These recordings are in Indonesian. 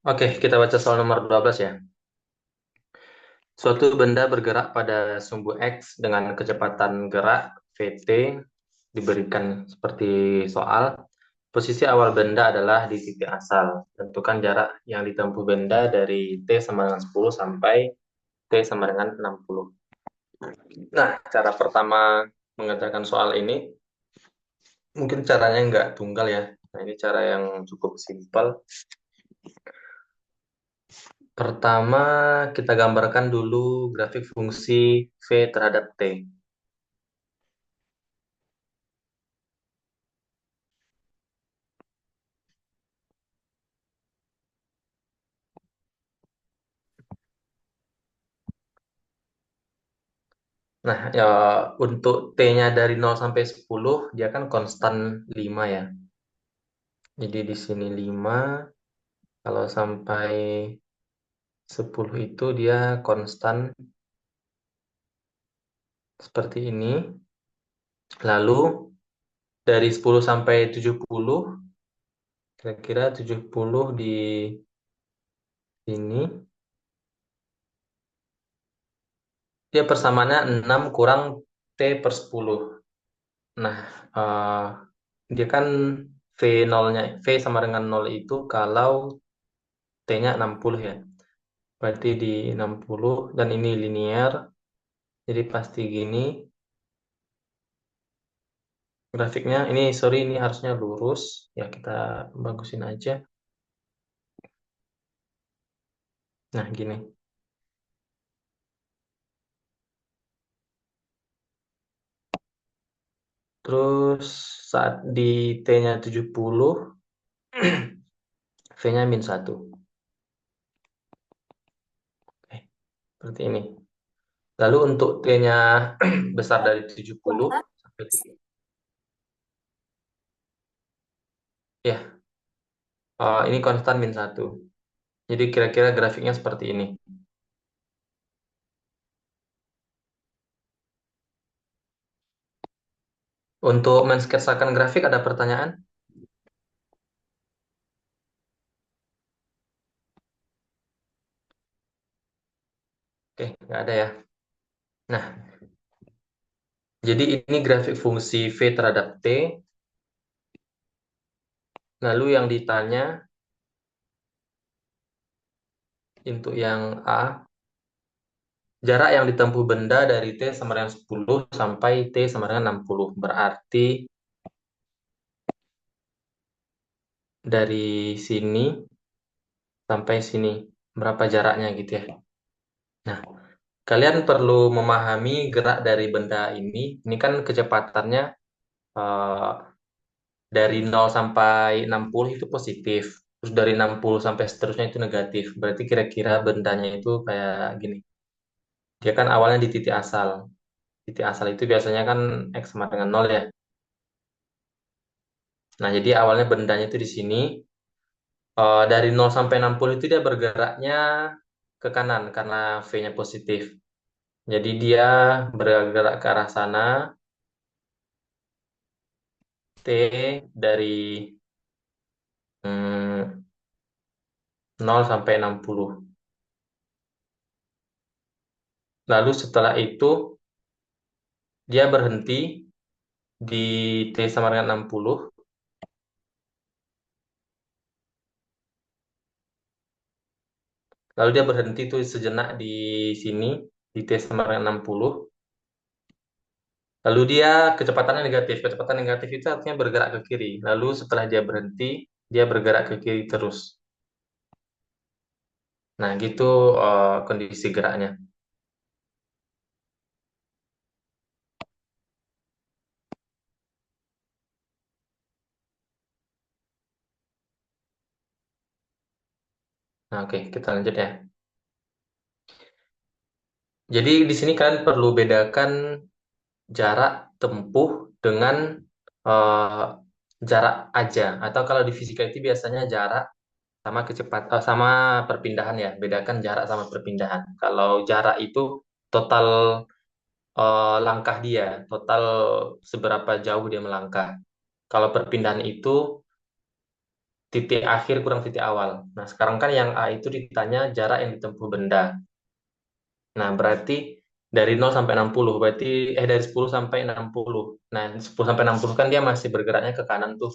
Oke, kita baca soal nomor 12 ya. Suatu benda bergerak pada sumbu X dengan kecepatan gerak Vt diberikan seperti soal. Posisi awal benda adalah di titik asal. Tentukan jarak yang ditempuh benda dari T sama dengan 10 sampai T sama dengan 60. Nah, cara pertama mengerjakan soal ini, mungkin caranya nggak tunggal ya. Nah, ini cara yang cukup simpel. Pertama, kita gambarkan dulu grafik fungsi V terhadap T. Nah, ya untuk T-nya dari 0 sampai 10, dia kan konstan 5 ya. Jadi di sini 5, kalau sampai 10 itu dia konstan seperti ini. Lalu dari 10 sampai 70, kira-kira 70 di sini, dia persamaannya 6 kurang T per 10. Nah, eh, dia kan V0-nya, V sama dengan 0 itu kalau T-nya 60 ya. Berarti di 60 dan ini linear, jadi pasti gini grafiknya. Ini sorry, ini harusnya lurus. Ya, kita bagusin aja. Nah, gini. Terus saat di T-nya 70, V-nya min 1. Oke, seperti ini. Lalu untuk T-nya besar dari 70 sampai ya, ini konstan min 1. Jadi kira-kira grafiknya seperti ini. Untuk mensketsakan grafik ada pertanyaan? Oke, nggak ada ya. Nah, jadi ini grafik fungsi V terhadap T. Lalu yang ditanya untuk yang A, jarak yang ditempuh benda dari T sama dengan 10 sampai T sama dengan 60. Berarti dari sini sampai sini, berapa jaraknya gitu ya. Nah, kalian perlu memahami gerak dari benda ini. Ini kan kecepatannya eh, dari 0 sampai 60 itu positif. Terus dari 60 sampai seterusnya itu negatif. Berarti kira-kira bendanya itu kayak gini. Dia kan awalnya di titik asal. Titik asal itu biasanya kan X sama dengan 0 ya. Nah, jadi awalnya bendanya itu di sini. Dari 0 sampai 60 itu dia bergeraknya ke kanan karena V-nya positif. Jadi dia bergerak ke arah sana, T dari 0 sampai 60. Lalu setelah itu dia berhenti di T sama dengan 60. Lalu dia berhenti tuh sejenak di sini, di T sama dengan 60. Lalu dia kecepatannya negatif. Kecepatan negatif itu artinya bergerak ke kiri. Lalu setelah dia berhenti, dia bergerak ke kiri terus. Nah, gitu kondisi geraknya. Nah, oke, kita lanjut ya. Jadi di sini kalian perlu bedakan jarak tempuh dengan eh, jarak aja. Atau kalau di fisika itu biasanya jarak sama kecepatan sama perpindahan ya. Bedakan jarak sama perpindahan. Kalau jarak itu total langkah dia, total seberapa jauh dia melangkah. Kalau perpindahan itu titik akhir kurang titik awal. Nah, sekarang kan yang A itu ditanya jarak yang ditempuh benda. Nah, berarti dari 0 sampai 60, berarti dari 10 sampai 60. Nah, 10 sampai 60 kan dia masih bergeraknya ke kanan tuh.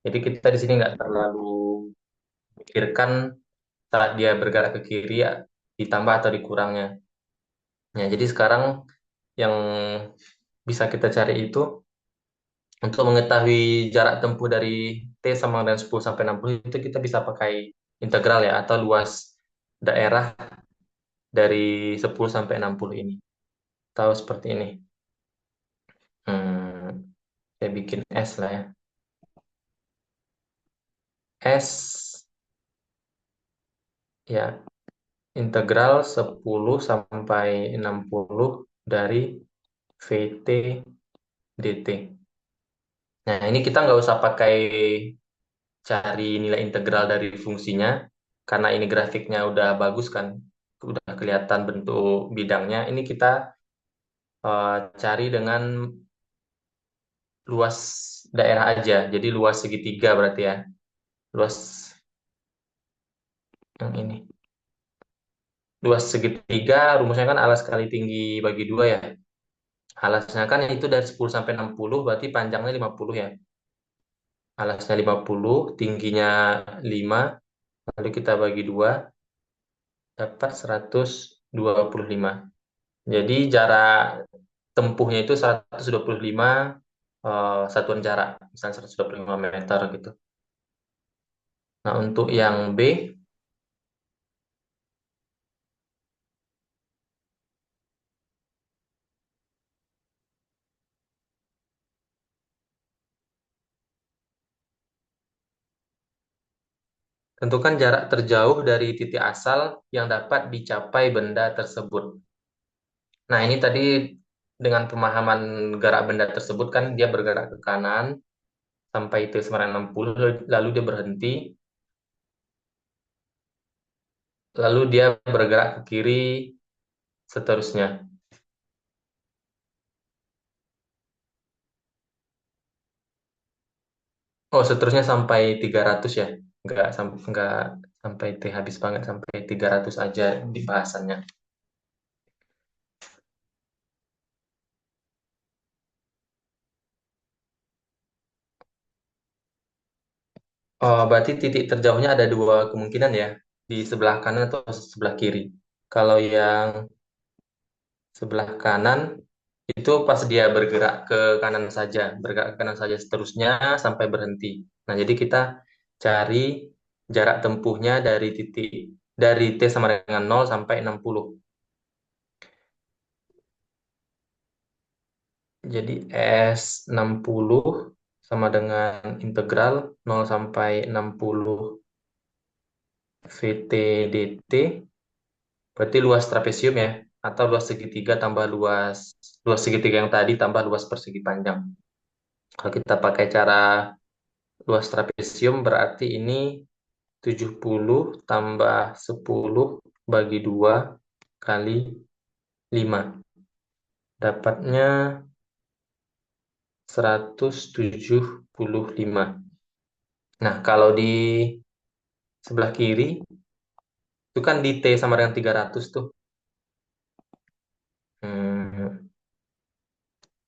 Jadi kita di sini nggak terlalu pikirkan saat dia bergerak ke kiri ya, ditambah atau dikurangnya. Nah, jadi sekarang yang bisa kita cari itu untuk mengetahui jarak tempuh dari T sama dengan 10 sampai 60 itu kita bisa pakai integral ya atau luas daerah dari 10 sampai 60 ini. Tahu seperti ini. Hmm, saya bikin S lah ya. S ya integral 10 sampai 60 dari VT dt. Nah, ini kita nggak usah pakai cari nilai integral dari fungsinya, karena ini grafiknya udah bagus kan, udah kelihatan bentuk bidangnya. Ini kita cari dengan luas daerah aja, jadi luas segitiga berarti ya, luas yang ini. Luas segitiga, rumusnya kan alas kali tinggi bagi dua ya. Alasnya kan itu dari 10 sampai 60, berarti panjangnya 50 ya. Alasnya 50, tingginya 5, lalu kita bagi dua, dapat 125. Jadi jarak tempuhnya itu 125 satuan jarak, misalnya 125 meter gitu. Nah, untuk yang B, tentukan jarak terjauh dari titik asal yang dapat dicapai benda tersebut. Nah, ini tadi dengan pemahaman gerak benda tersebut kan dia bergerak ke kanan sampai T sama dengan 60, lalu dia berhenti, lalu dia bergerak ke kiri seterusnya. Oh, seterusnya sampai 300 ya. Nggak sampai T habis banget, sampai 300 aja di bahasannya. Oh, berarti titik terjauhnya ada dua kemungkinan ya, di sebelah kanan atau sebelah kiri. Kalau yang sebelah kanan itu pas dia bergerak ke kanan saja, bergerak ke kanan saja seterusnya sampai berhenti. Nah, jadi kita cari jarak tempuhnya dari T sama dengan 0 sampai 60. Jadi S60 sama dengan integral 0 sampai 60 VT dt, berarti luas trapesium ya, atau luas segitiga tambah luas segitiga yang tadi tambah luas persegi panjang. Kalau kita pakai cara luas trapesium berarti ini 70 tambah 10 bagi 2 kali 5. Dapatnya 175. Nah, kalau di sebelah kiri itu kan di T sama dengan 300 tuh. Hmm,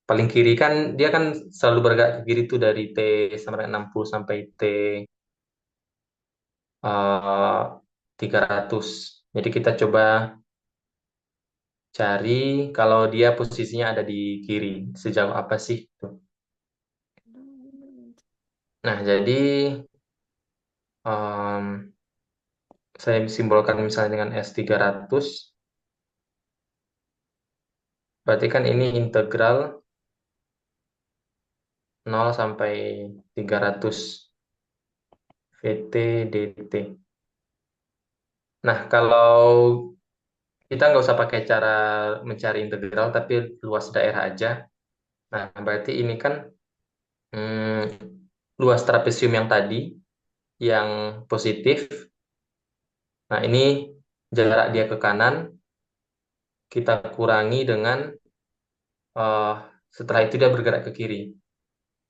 paling kiri kan dia kan selalu bergerak ke kiri tuh dari T sama dengan 60 sampai T 300. Jadi kita coba cari kalau dia posisinya ada di kiri, sejauh apa sih tuh. Nah, jadi em, saya simbolkan misalnya dengan S300, berarti kan ini integral 0 sampai 300 VT dt. Nah, kalau kita nggak usah pakai cara mencari integral, tapi luas daerah aja. Nah, berarti ini kan luas trapesium yang tadi, yang positif. Nah, ini jarak dia ke kanan, kita kurangi dengan, eh, setelah itu dia bergerak ke kiri.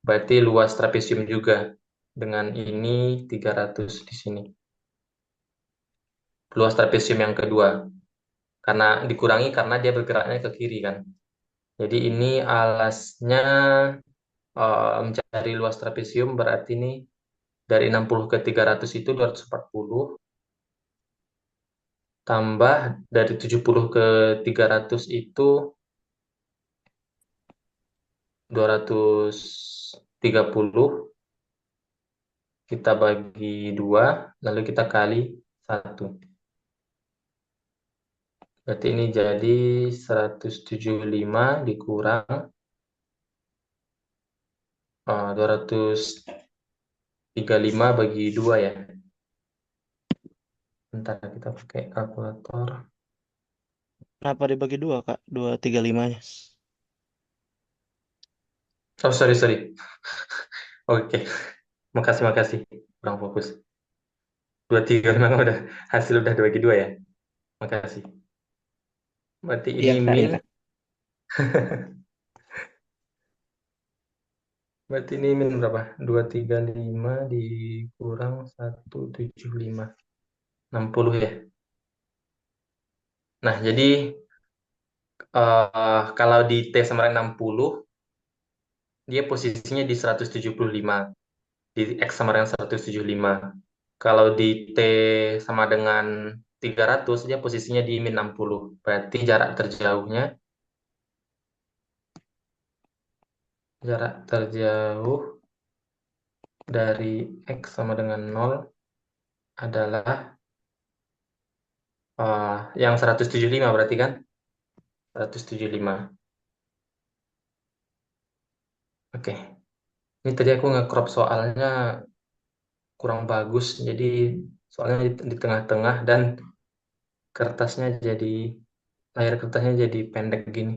Berarti luas trapesium juga. dengan ini 300 di sini. Luas trapesium yang kedua. Karena dikurangi karena dia bergeraknya ke kiri kan. Jadi ini alasnya mencari luas trapesium berarti ini dari 60 ke 300 itu 240 tambah dari 70 ke 300 itu 230 kita bagi dua lalu kita kali satu. Berarti ini jadi 175 dikurang 235 bagi 2 ya. Bentar kita pakai kalkulator. Kenapa dibagi dua, Kak? 235-nya. Oh, sorry, sorry. Oke, makasih, makasih. Kurang fokus. 23 memang udah hasil udah bagi 2 ya. Makasih. Berarti Iya, ini Kak, min, iya, Kak. berarti ini min berapa? 235 dikurang 175. 60 ya. Nah, jadi kalau di T sama dengan 60, dia posisinya di 175. Di X sama dengan 175. Kalau di T sama dengan 300, dia posisinya di min 60. Berarti jarak terjauh dari X sama dengan 0 adalah yang 175 berarti kan? 175. Oke. Ini tadi aku nge-crop soalnya kurang bagus. Jadi soalnya di tengah-tengah dan kertasnya jadi layar kertasnya jadi pendek gini.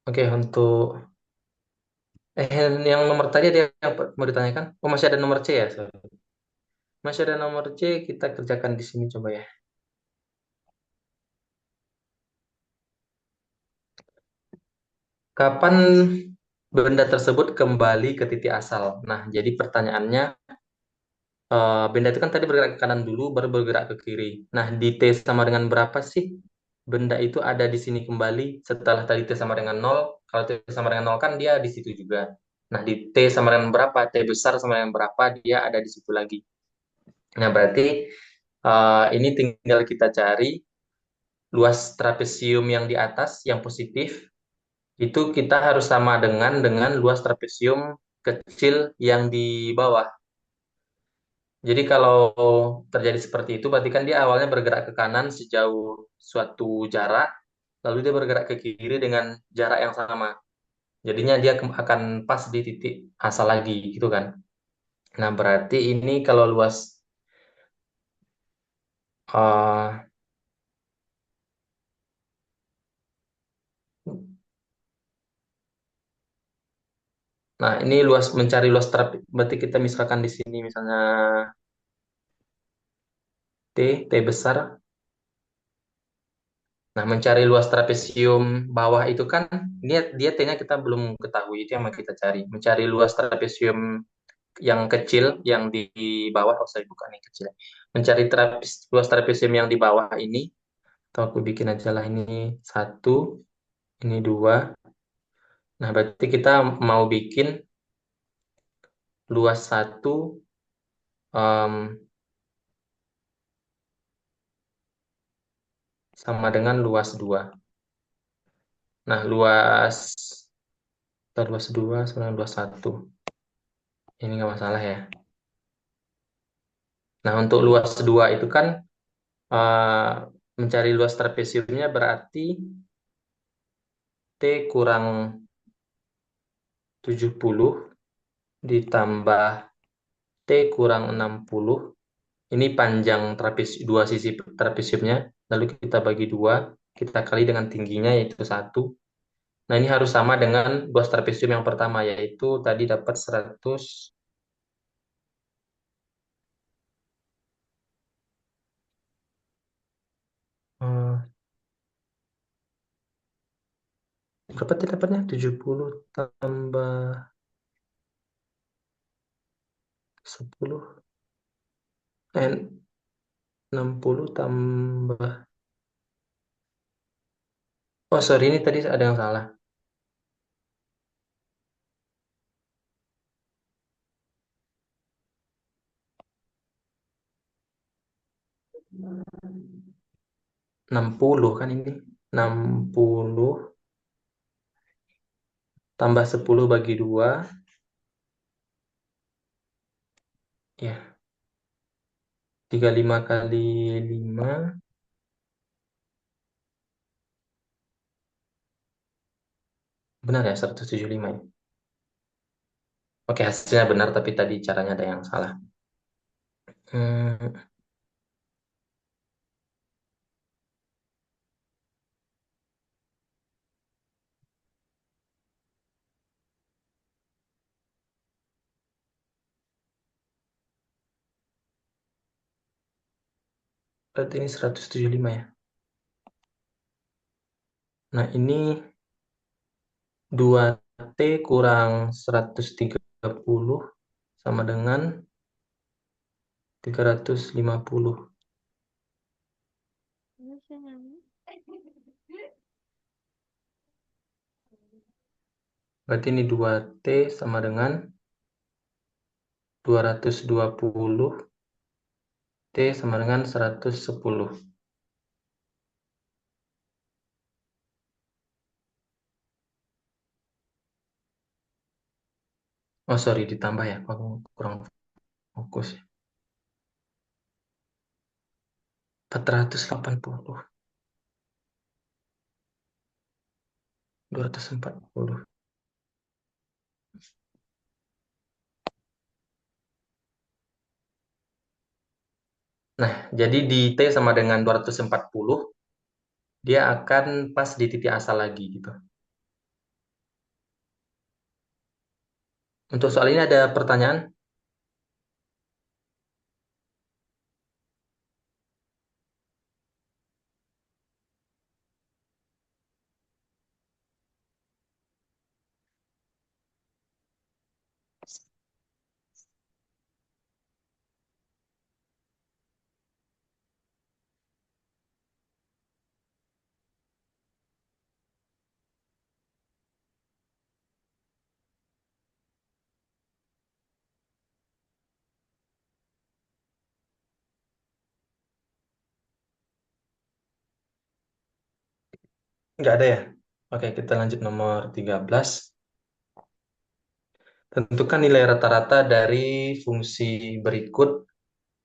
Oke, untuk yang nomor tadi ada yang mau ditanyakan? Oh, masih ada nomor C ya? Sorry. Masih ada nomor C, kita kerjakan di sini coba ya. Kapan benda tersebut kembali ke titik asal? Nah, jadi pertanyaannya, benda itu kan tadi bergerak ke kanan dulu, baru bergerak ke kiri. Nah, di T sama dengan berapa sih benda itu ada di sini kembali setelah tadi T sama dengan nol? Kalau T sama dengan nol kan dia di situ juga. Nah, di T sama dengan berapa? T besar sama dengan berapa? Dia ada di situ lagi. Nah, berarti ini tinggal kita cari luas trapesium yang di atas, yang positif, itu kita harus sama dengan luas trapesium kecil yang di bawah. Jadi kalau terjadi seperti itu, berarti kan dia awalnya bergerak ke kanan sejauh suatu jarak, lalu dia bergerak ke kiri dengan jarak yang sama. Jadinya dia akan pas di titik asal lagi, gitu kan. Nah, berarti ini kalau luas, uh, nah ini luas mencari luas berarti kita misalkan di sini misalnya T besar. Nah, mencari luas trapesium bawah itu kan dia T-nya kita belum ketahui, itu yang mau kita cari. Mencari luas trapesium yang kecil yang di bawah, oh saya bukan yang kecil. Mencari luas trapesium yang di bawah ini, atau aku bikin aja lah ini satu, ini dua. Nah, berarti kita mau bikin luas satu em, sama dengan luas dua. Nah, luas dua sama dengan luas satu. Ini nggak masalah ya. Nah, untuk luas dua itu kan eh, mencari luas trapesiumnya berarti T kurang 70 ditambah T kurang 60. Ini panjang dua sisi trapesiumnya. Lalu kita bagi dua, kita kali dengan tingginya yaitu satu. Nah, ini harus sama dengan luas trapesium yang pertama, yaitu tadi dapat 100. eh, Berapa tadi dapatnya? 70 tambah 10. Eh, 60 tambah. Oh, sorry, ini tadi ada yang salah. 60 kan ini. 60 tambah 10 bagi 2. Ya, 35 kali 5. Benar ya, 175 ya. Oke, hasilnya benar, tapi tadi caranya ada yang salah. Hmm, berarti ini 175 ya. Nah, ini 2T kurang 130 sama dengan 350. Berarti ini 2T sama dengan 220. T sama dengan 110. Oh, sorry, ditambah ya. Aku kurang fokus ya. 480. 240. Nah, jadi di T sama dengan 240, dia akan pas di titik asal lagi gitu. Untuk soal ini ada pertanyaan? Nggak ada ya? Oke, kita lanjut nomor 13. Tentukan nilai rata-rata dari fungsi berikut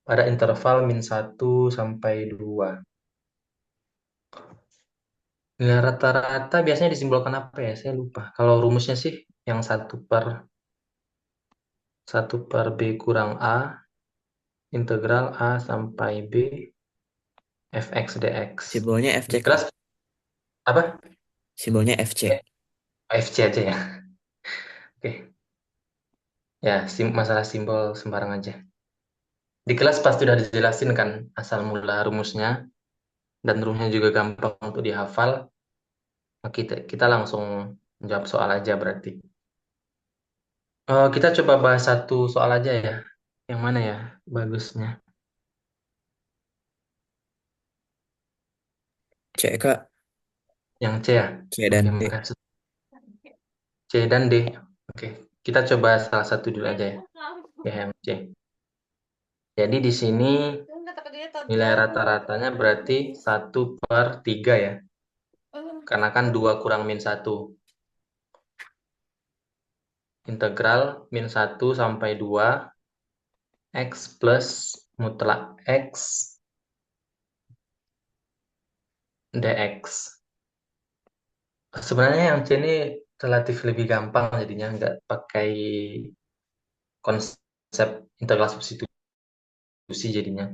pada interval min 1 sampai 2. Nilai rata-rata biasanya disimbolkan apa ya? Saya lupa. Kalau rumusnya sih yang satu per B kurang A, integral A sampai B, fx dx. Simbolnya FC, Di Kak. kelas apa? Simbolnya FC. FC aja ya. Oke. Ya, masalah simbol sembarang aja. Di kelas pasti udah dijelasin kan asal mula rumusnya, dan rumusnya juga gampang untuk dihafal. Kita langsung jawab soal aja berarti. Kita coba bahas satu soal aja ya. Yang mana ya bagusnya? C, Kak. Yang C ya? C Oke, dan D. makasih. C dan D. Oke, kita coba salah satu dulu aja ya. Ya, yang C. Jadi di sini nilai rata-ratanya berarti 1/3 ya. Karena kan 2 kurang min 1. Integral min 1 sampai 2 X plus mutlak X dx. Sebenarnya yang C ini relatif lebih gampang jadinya, nggak pakai konsep integral substitusi jadinya.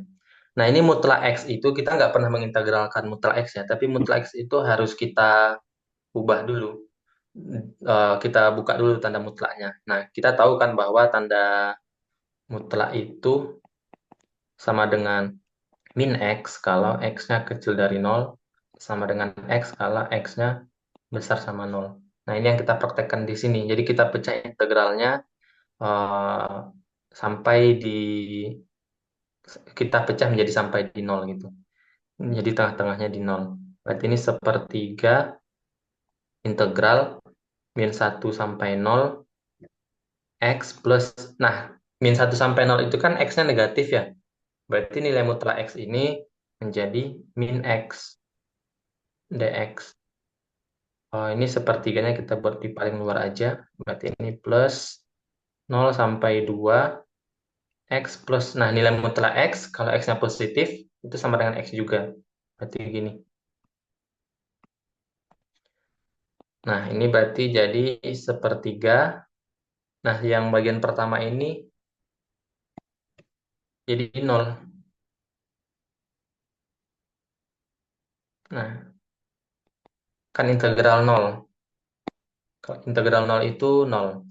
Nah, ini mutlak X itu kita nggak pernah mengintegralkan mutlak X ya, tapi mutlak X itu harus kita ubah dulu. Kita buka dulu tanda mutlaknya. Nah, kita tahu kan bahwa tanda mutlak itu sama dengan min X kalau X-nya kecil dari 0, sama dengan X kalau X-nya besar sama 0. Nah, ini yang kita praktekkan di sini. Jadi kita pecah integralnya eh, sampai di kita pecah menjadi sampai di nol gitu. Jadi tengah-tengahnya di nol. Berarti ini sepertiga integral min satu sampai nol x plus. Nah, min satu sampai nol itu kan x-nya negatif ya. Berarti nilai mutlak x ini menjadi min x dx. Oh, ini sepertiganya kita buat di paling luar aja. Berarti ini plus nol sampai dua x plus. Nah, nilai mutlak x, kalau x-nya positif, itu sama dengan x juga. Berarti gini. Nah, ini berarti jadi sepertiga. Nah, yang bagian pertama ini jadi nol. Nah, kan integral nol. Kalau integral nol itu nol.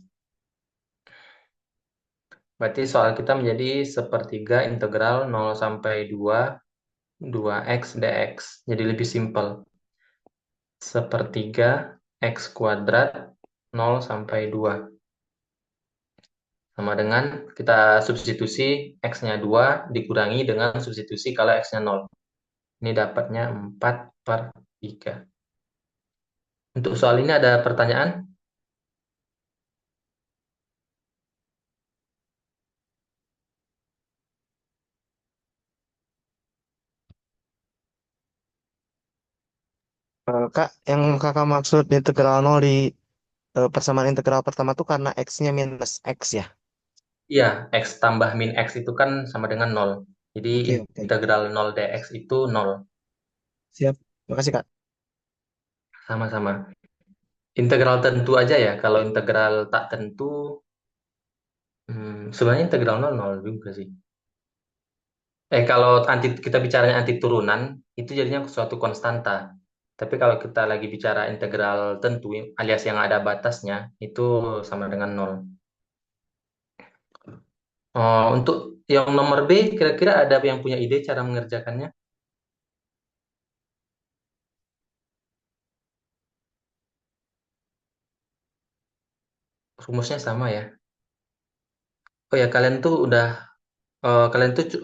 Berarti soal kita menjadi sepertiga integral nol sampai dua x dx. Jadi lebih simpel. Sepertiga x kuadrat nol sampai 2. Sama dengan kita substitusi x-nya 2 dikurangi dengan substitusi kalau x-nya nol. Ini dapatnya 4 per 3. Untuk soal ini ada pertanyaan? Kak, yang kakak maksud integral nol di persamaan integral pertama tuh karena x-nya minus x ya? Iya, x tambah min x itu kan sama dengan nol. Jadi Oke, oke. integral nol dx itu nol. Siap. Makasih, Kak. Sama-sama. Integral tentu aja ya. Kalau integral tak tentu, sebenarnya integral nol nol juga sih. Kalau kita bicaranya anti turunan, itu jadinya suatu konstanta. Tapi kalau kita lagi bicara integral tentu, alias yang ada batasnya, itu sama dengan nol. Untuk yang nomor B, kira-kira ada yang punya ide cara mengerjakannya? Rumusnya sama ya. Oh ya, kalian tuh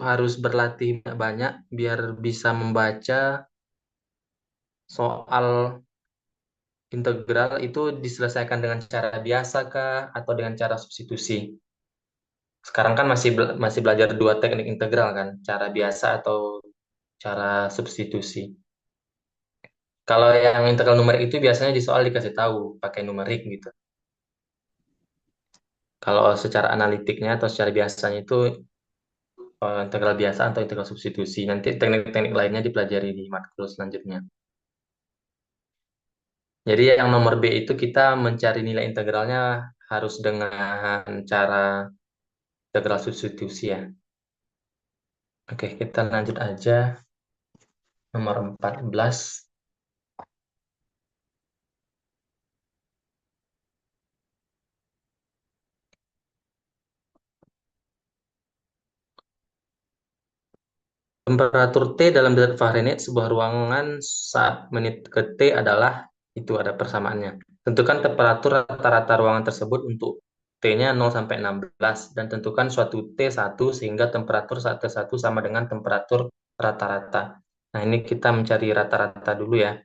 harus berlatih banyak biar bisa membaca soal integral itu diselesaikan dengan cara biasa kah atau dengan cara substitusi. Sekarang kan masih belajar dua teknik integral kan, cara biasa atau cara substitusi. Kalau yang integral numerik itu biasanya di soal dikasih tahu pakai numerik gitu. Kalau secara analitiknya atau secara biasanya itu integral biasa atau integral substitusi. Nanti teknik-teknik lainnya dipelajari di matkul selanjutnya. Jadi yang nomor B itu kita mencari nilai integralnya harus dengan cara integral substitusi ya. Oke, kita lanjut aja. Nomor 14. Temperatur T dalam derajat Fahrenheit sebuah ruangan saat menit ke T adalah itu ada persamaannya. Tentukan temperatur rata-rata ruangan tersebut untuk T-nya 0 sampai 16 dan tentukan suatu T1 sehingga temperatur saat T1 sama dengan temperatur rata-rata. Nah, ini kita mencari rata-rata dulu ya.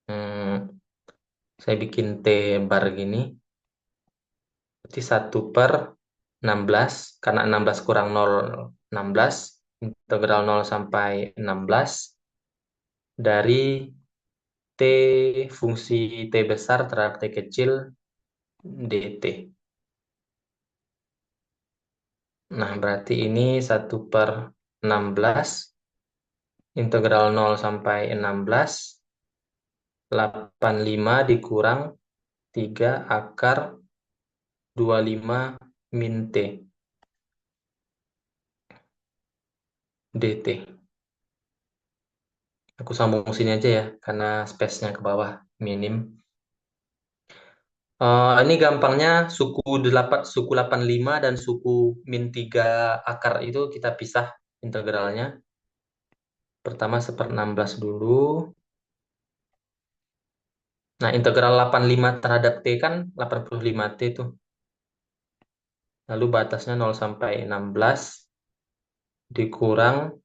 Hmm, saya bikin T bar gini. Berarti 1/16 karena 16 kurang 0, 16. Integral 0 sampai 16 dari T fungsi T besar terhadap T kecil dt. Nah, berarti ini 1/16 integral 0 sampai 16 85 dikurang 3 akar 25 min T dt. Aku sambung sini aja ya karena space-nya ke bawah minim. Ini gampangnya suku 85 dan suku min 3 akar itu kita pisah integralnya. Pertama 1/16 dulu. Nah, integral 85 terhadap T kan 85T tuh. Lalu batasnya 0 sampai 16 dikurang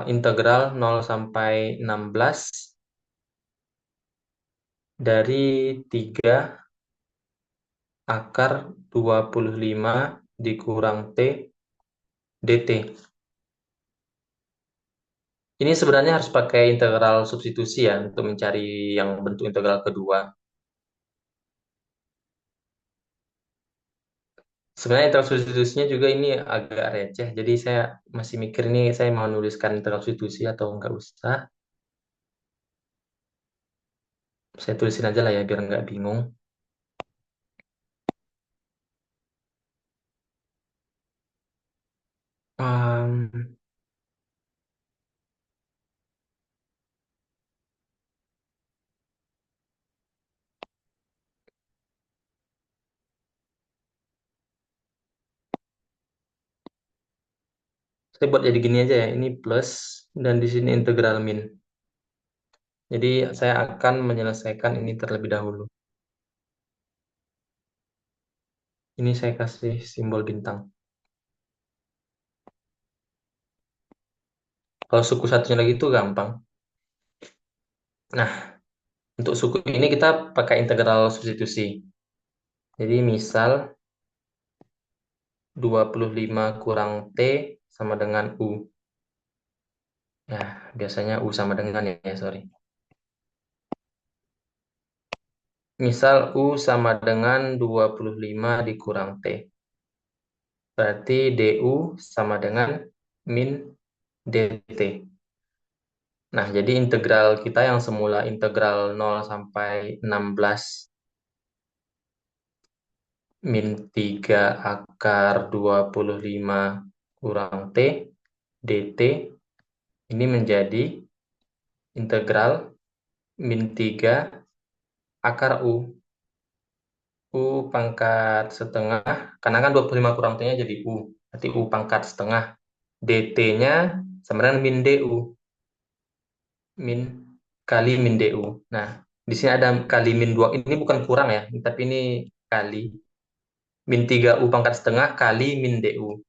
integral 0 sampai 16 dari 3 akar 25 dikurang T dt. Ini sebenarnya harus pakai integral substitusi ya untuk mencari yang bentuk integral kedua. Sebenarnya integral substitusinya juga ini agak receh, jadi saya masih mikir ini saya mau nuliskan integral substitusi atau nggak usah. Saya tulisin aja lah ya biar nggak bingung. Em, saya buat jadi gini aja ya, ini plus dan di sini integral min. Jadi saya akan menyelesaikan ini terlebih dahulu. Ini saya kasih simbol bintang. Kalau suku satunya lagi itu gampang. Nah, untuk suku ini kita pakai integral substitusi. Jadi misal 25 kurang T sama dengan U. Ya, biasanya U sama dengan ya, sorry. Misal U sama dengan 25 dikurang T. Berarti DU sama dengan min DT. Nah, jadi integral kita yang semula integral 0 sampai 16 min 3 akar 25 kurang T dt ini menjadi integral min 3 akar U. U pangkat setengah, karena kan 25 kurang T-nya jadi U. Berarti U pangkat setengah. dt-nya sama dengan min du. Min kali min du. Nah, di sini ada kali min 2. Ini bukan kurang ya, tapi ini kali. Min 3 U pangkat setengah kali min du.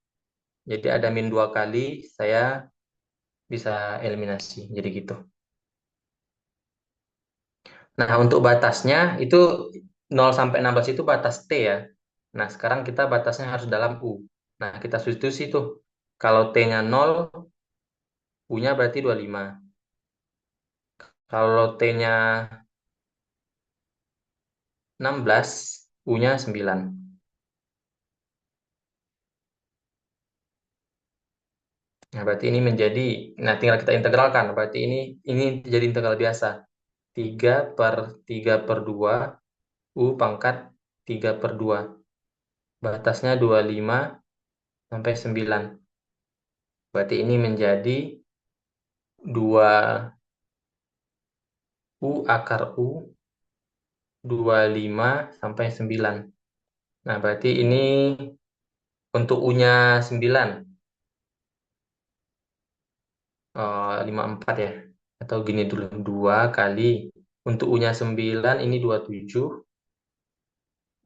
Jadi ada min 2 kali, saya bisa eliminasi. Jadi gitu. Nah, untuk batasnya itu 0 sampai 16 itu batas T ya. Nah, sekarang kita batasnya harus dalam U. Nah, kita substitusi tuh. Kalau T-nya 0, U-nya berarti 25. Kalau T-nya 16, U-nya 9. Nah, berarti ini menjadi, nah tinggal kita integralkan. Berarti ini jadi integral biasa. 3 per 3 per 2, U pangkat 3 per 2. Batasnya 25 sampai 9. Berarti ini menjadi 2 U akar U 25 sampai 9. Nah, berarti ini untuk U-nya 9, 54 ya. Atau gini dulu, 2 kali. Untuk U-nya 9, ini 27.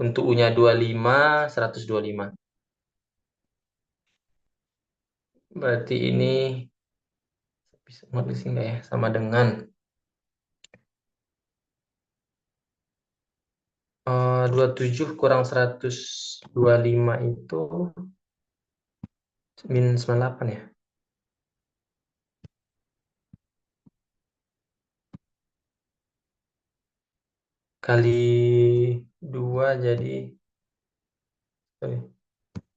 Untuk U-nya 25, 125. Berarti ini bisa nulis nggak ya? Sama dengan 27 kurang 125 itu min 98 ya. Kali 2 jadi, sorry,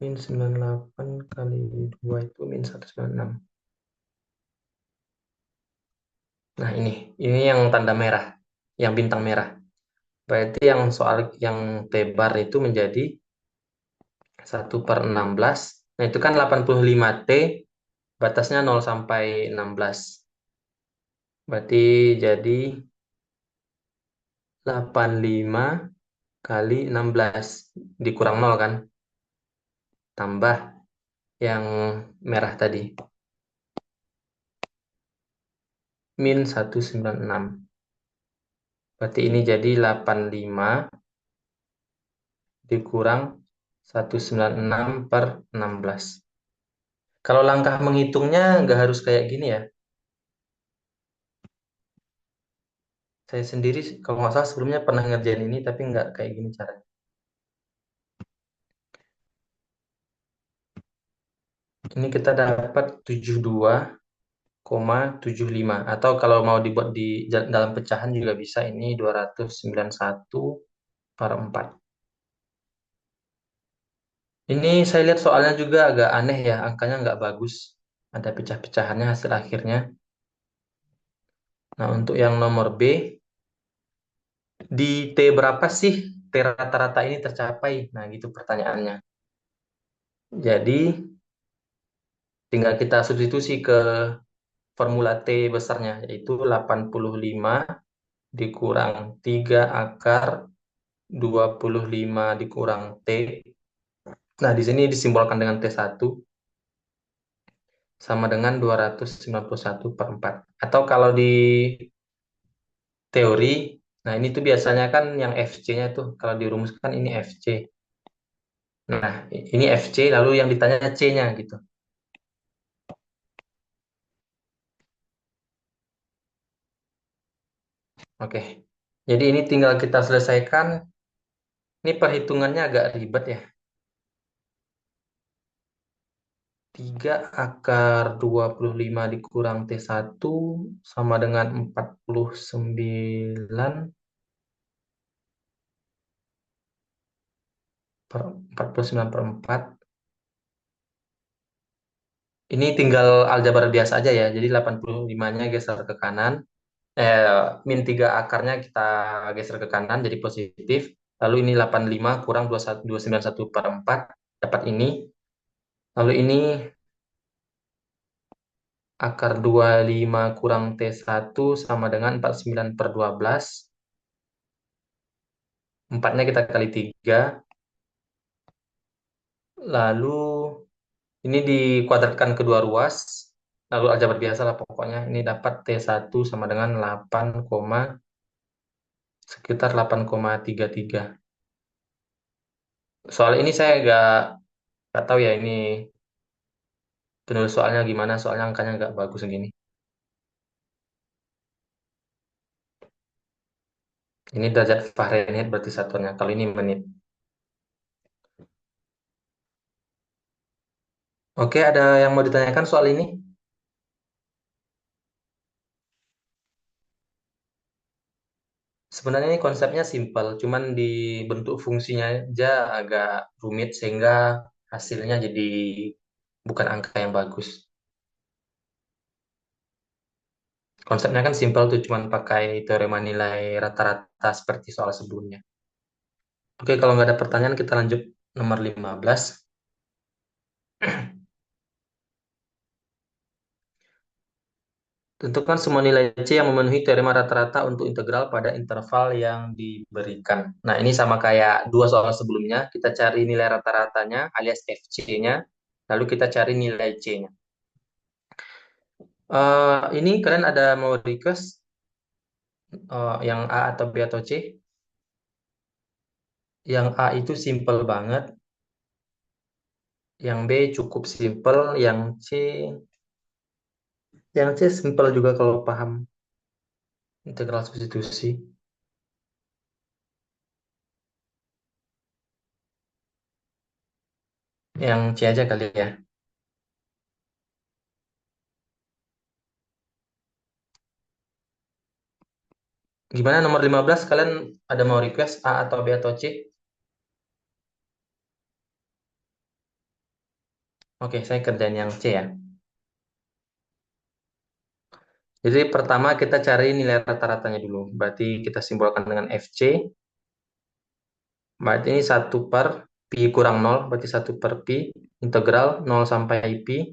min 98 kali 2 itu min 196. Nah, ini yang tanda merah, yang bintang merah. Berarti yang soal yang tebar itu menjadi 1/16. Nah, itu kan 85T, batasnya 0 sampai 16. Berarti jadi 85 kali 16 dikurang 0 kan? Tambah yang merah tadi, min 196. Berarti ini jadi 85 dikurang 196 per 16. Kalau langkah menghitungnya nggak harus kayak gini ya. Saya sendiri kalau nggak salah sebelumnya pernah ngerjain ini tapi nggak kayak gini caranya. Ini kita dapat 72,75 atau kalau mau dibuat di dalam pecahan juga bisa ini 291 per 4. Ini saya lihat soalnya juga agak aneh ya, angkanya nggak bagus. Ada pecah-pecahannya hasil akhirnya. Nah, untuk yang nomor B, di T berapa sih T rata-rata ini tercapai? Nah, gitu pertanyaannya. Jadi, tinggal kita substitusi ke formula T besarnya, yaitu 85 dikurang 3 akar 25 dikurang T. Nah, di sini disimbolkan dengan T1 sama dengan 291 per 4. Atau kalau di teori, nah ini tuh biasanya kan yang FC-nya tuh, kalau dirumuskan ini FC. Nah, ini FC, lalu yang ditanya C-nya gitu. Oke, jadi ini tinggal kita selesaikan. Ini perhitungannya agak ribet ya. 3 akar 25 dikurang T1 sama dengan 49 per 49 per 4. Ini tinggal aljabar biasa aja ya. Jadi 85-nya geser ke kanan. Min 3 akarnya kita geser ke kanan jadi positif. Lalu ini 85 kurang 291 per 4 dapat ini. Lalu ini akar 25 kurang T1 sama dengan 49 per 12. 4-nya kita kali 3. Lalu ini dikuadratkan kedua ruas. Lalu aljabar biasa lah pokoknya. Ini dapat T1 sama dengan 8, sekitar 8,33. Soal ini saya nggak tahu ya ini penulis soalnya gimana, soalnya angkanya nggak bagus segini. Ini derajat Fahrenheit berarti satuannya. Kalau ini menit. Oke, ada yang mau ditanyakan soal ini? Sebenarnya ini konsepnya simpel, cuman di bentuk fungsinya aja agak rumit sehingga hasilnya jadi bukan angka yang bagus. Konsepnya kan simpel tuh, cuman pakai teorema nilai rata-rata seperti soal sebelumnya. Oke, kalau nggak ada pertanyaan kita lanjut nomor 15. Tentukan semua nilai C yang memenuhi teorema rata-rata untuk integral pada interval yang diberikan. Nah, ini sama kayak dua soal sebelumnya. Kita cari nilai rata-ratanya alias FC-nya, lalu kita cari nilai C-nya. Ini kalian ada mau request yang A atau B atau C? Yang A itu simple banget, yang B cukup simple, yang C simple juga kalau paham integral substitusi. Yang C aja kali ya. Gimana nomor 15 kalian ada mau request A atau B atau C? Oke, saya kerjain yang C ya. Jadi pertama kita cari nilai rata-ratanya dulu. Berarti kita simbolkan dengan FC. Berarti ini 1/pi kurang 0. Berarti 1/pi. Integral 0 sampai pi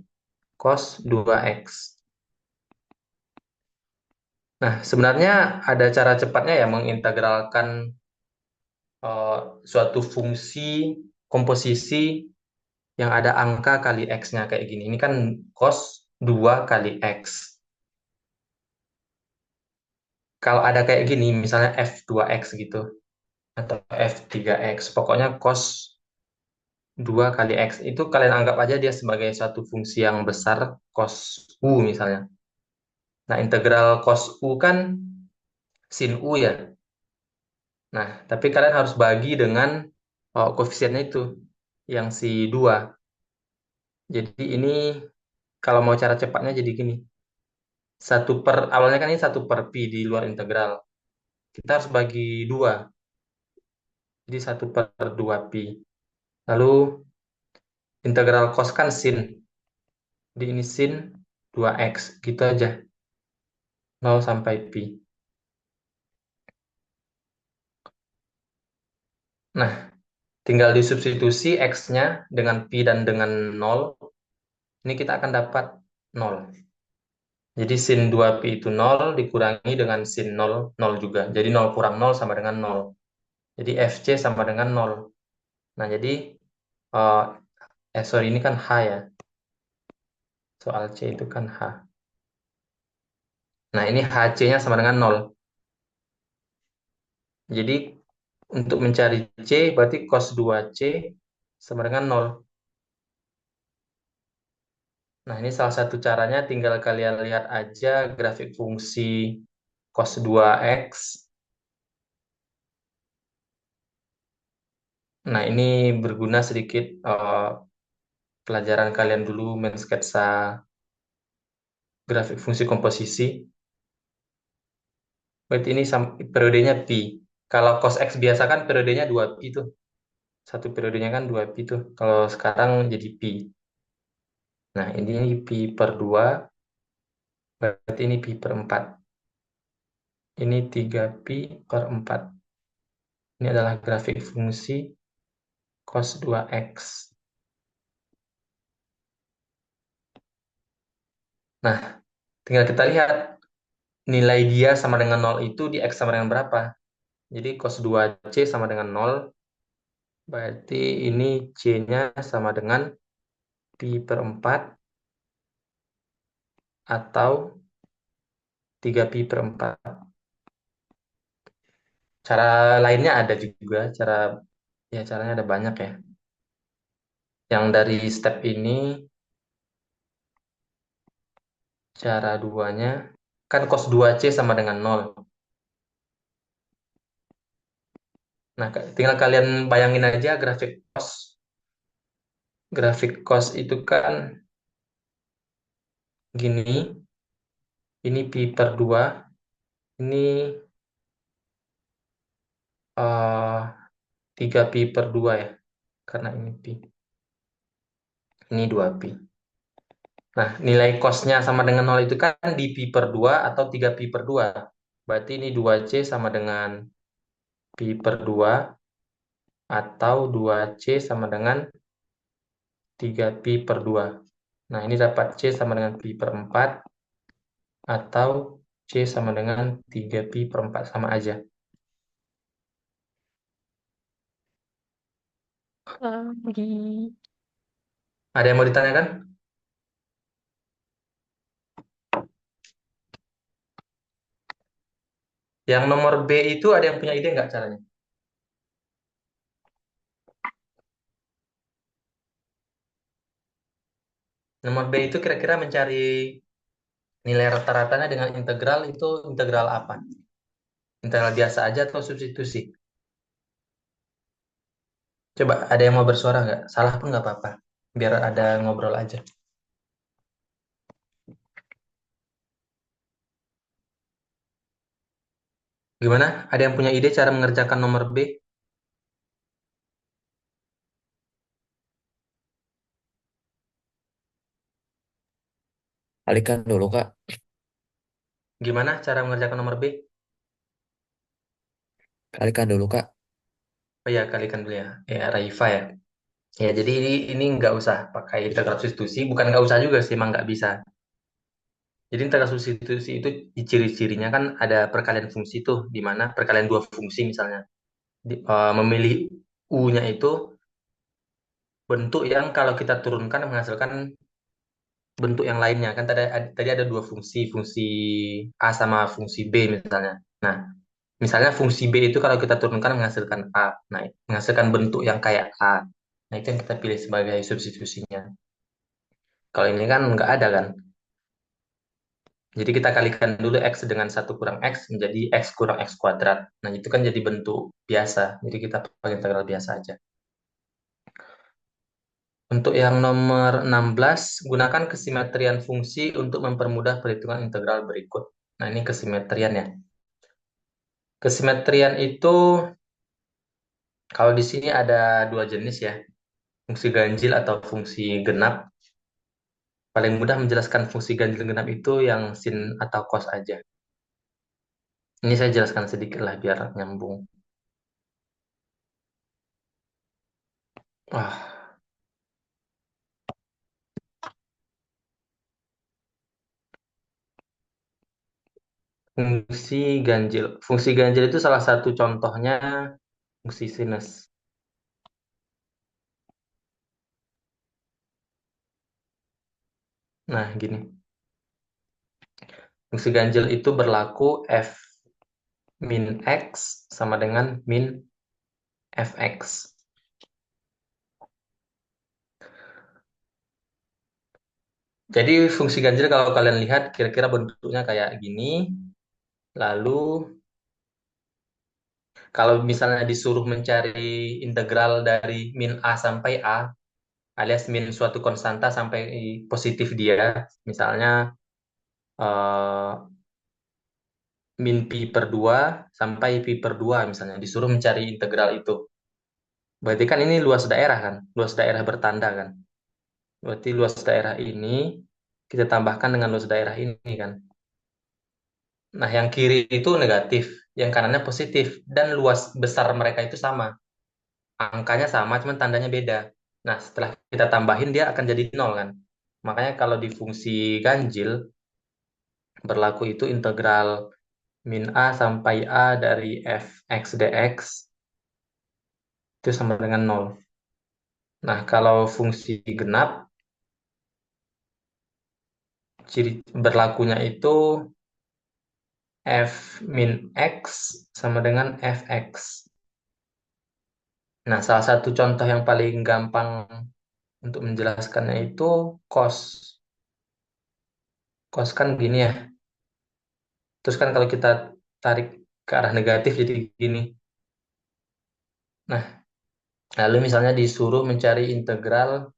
cos 2x. Nah, sebenarnya ada cara cepatnya ya mengintegralkan suatu fungsi komposisi yang ada angka kali x-nya kayak gini. Ini kan cos 2 kali x. kalau ada kayak gini, misalnya F2X gitu, atau F3X, pokoknya cos 2 kali X, itu kalian anggap aja dia sebagai satu fungsi yang besar, cos U misalnya. Nah, integral cos U kan sin U ya. Nah, tapi kalian harus bagi dengan koefisiennya itu, yang si 2. Jadi ini kalau mau cara cepatnya jadi gini. Awalnya kan ini 1/pi di luar integral. Kita harus bagi 2. Jadi 1/2 pi. Lalu integral cos kan sin. Di ini sin 2x. Gitu aja. 0 sampai pi. Nah, tinggal disubstitusi x-nya dengan pi dan dengan 0. Ini kita akan dapat 0. Jadi sin 2pi itu 0 dikurangi dengan sin 0, 0 juga. Jadi 0 kurang 0 sama dengan 0. Jadi FC sama dengan 0. Nah, jadi, eh sorry, ini kan H ya. Soal C itu kan H. Nah, ini HC-nya sama dengan 0. Jadi, untuk mencari C, berarti cos 2C sama dengan 0. Nah, ini salah satu caranya, tinggal kalian lihat aja grafik fungsi cos 2X. Nah, ini berguna sedikit pelajaran kalian dulu mensketsa grafik fungsi komposisi. Berarti ini periodenya pi. Kalau cos X biasa kan periodenya 2pi tuh. Satu periodenya kan 2pi tuh. Kalau sekarang jadi pi. Nah, ini pi/2, berarti ini pi/4. Ini 3pi/4. Ini adalah grafik fungsi cos 2x. Nah, tinggal kita lihat nilai dia sama dengan 0 itu di x sama dengan berapa. Jadi cos 2c sama dengan 0, berarti ini c-nya sama dengan pi/4 atau 3pi/4. Cara lainnya ada juga, caranya ada banyak ya. Yang dari step ini, cara duanya, kan cos 2C sama dengan 0. Nah, tinggal kalian bayangin aja grafik cos. Grafik cos itu kan gini, ini pi/2, ini 3pi/2 ya, karena ini pi. Ini 2pi. Nah, nilai cosnya sama dengan 0 itu kan di pi/2 atau 3pi/2. Berarti ini 2C sama dengan pi/2 atau 2C sama dengan 3pi/2. Nah, ini dapat C sama dengan pi/4 atau C sama dengan 3pi/4, sama aja. Ada yang mau ditanyakan? Yang nomor B itu ada yang punya ide nggak caranya? Nomor B itu kira-kira mencari nilai rata-ratanya dengan integral itu integral apa? Integral biasa aja atau substitusi? Coba ada yang mau bersuara nggak? Salah pun nggak apa-apa. Biar ada ngobrol aja. Gimana? Ada yang punya ide cara mengerjakan nomor B? Kalikan dulu, Kak. Gimana cara mengerjakan nomor B? Kalikan dulu, Kak. Oh ya, kalikan dulu ya. Ya, Raifa ya. Ya, jadi ini nggak usah pakai integral substitusi. Bukan nggak usah juga sih, emang nggak bisa. Jadi integral substitusi itu ciri-cirinya kan ada perkalian fungsi tuh, di mana perkalian dua fungsi misalnya. Memilih U-nya itu bentuk yang kalau kita turunkan menghasilkan bentuk yang lainnya. Kan tadi ada dua fungsi, fungsi A sama fungsi B misalnya. Nah, misalnya fungsi B itu kalau kita turunkan menghasilkan A. Nah, menghasilkan bentuk yang kayak A. Nah, itu yang kita pilih sebagai substitusinya. Kalau ini kan nggak ada kan. Jadi kita kalikan dulu X dengan satu kurang X menjadi X kurang X kuadrat. Nah, itu kan jadi bentuk biasa. Jadi kita pakai integral biasa aja. Untuk yang nomor 16, gunakan kesimetrian fungsi untuk mempermudah perhitungan integral berikut. Nah, ini kesimetrian ya. Kesimetrian itu kalau di sini ada dua jenis ya, fungsi ganjil atau fungsi genap. Paling mudah menjelaskan fungsi ganjil genap itu yang sin atau cos aja. Ini saya jelaskan sedikit lah biar nyambung. Wah, fungsi ganjil. Fungsi ganjil itu salah satu contohnya fungsi sinus. Nah, gini. Fungsi ganjil itu berlaku f min x sama dengan min fx. Jadi fungsi ganjil kalau kalian lihat kira-kira bentuknya kayak gini. Lalu kalau misalnya disuruh mencari integral dari min A sampai A, alias min suatu konstanta sampai positif dia, misalnya eh, min pi per 2 sampai pi per 2 misalnya, disuruh mencari integral itu. Berarti kan ini luas daerah kan, luas daerah bertanda kan. Berarti luas daerah ini kita tambahkan dengan luas daerah ini kan. Nah, yang kiri itu negatif, yang kanannya positif, dan luas besar mereka itu sama. Angkanya sama, cuman tandanya beda. Nah, setelah kita tambahin, dia akan jadi nol kan. Makanya kalau di fungsi ganjil, berlaku itu integral min A sampai A dari fx dx, itu sama dengan nol. Nah, kalau fungsi genap, ciri berlakunya itu f min x sama dengan fx. Nah, salah satu contoh yang paling gampang untuk menjelaskannya itu cos. Cos kan gini ya. Terus kan kalau kita tarik ke arah negatif jadi gini. Nah, lalu misalnya disuruh mencari integral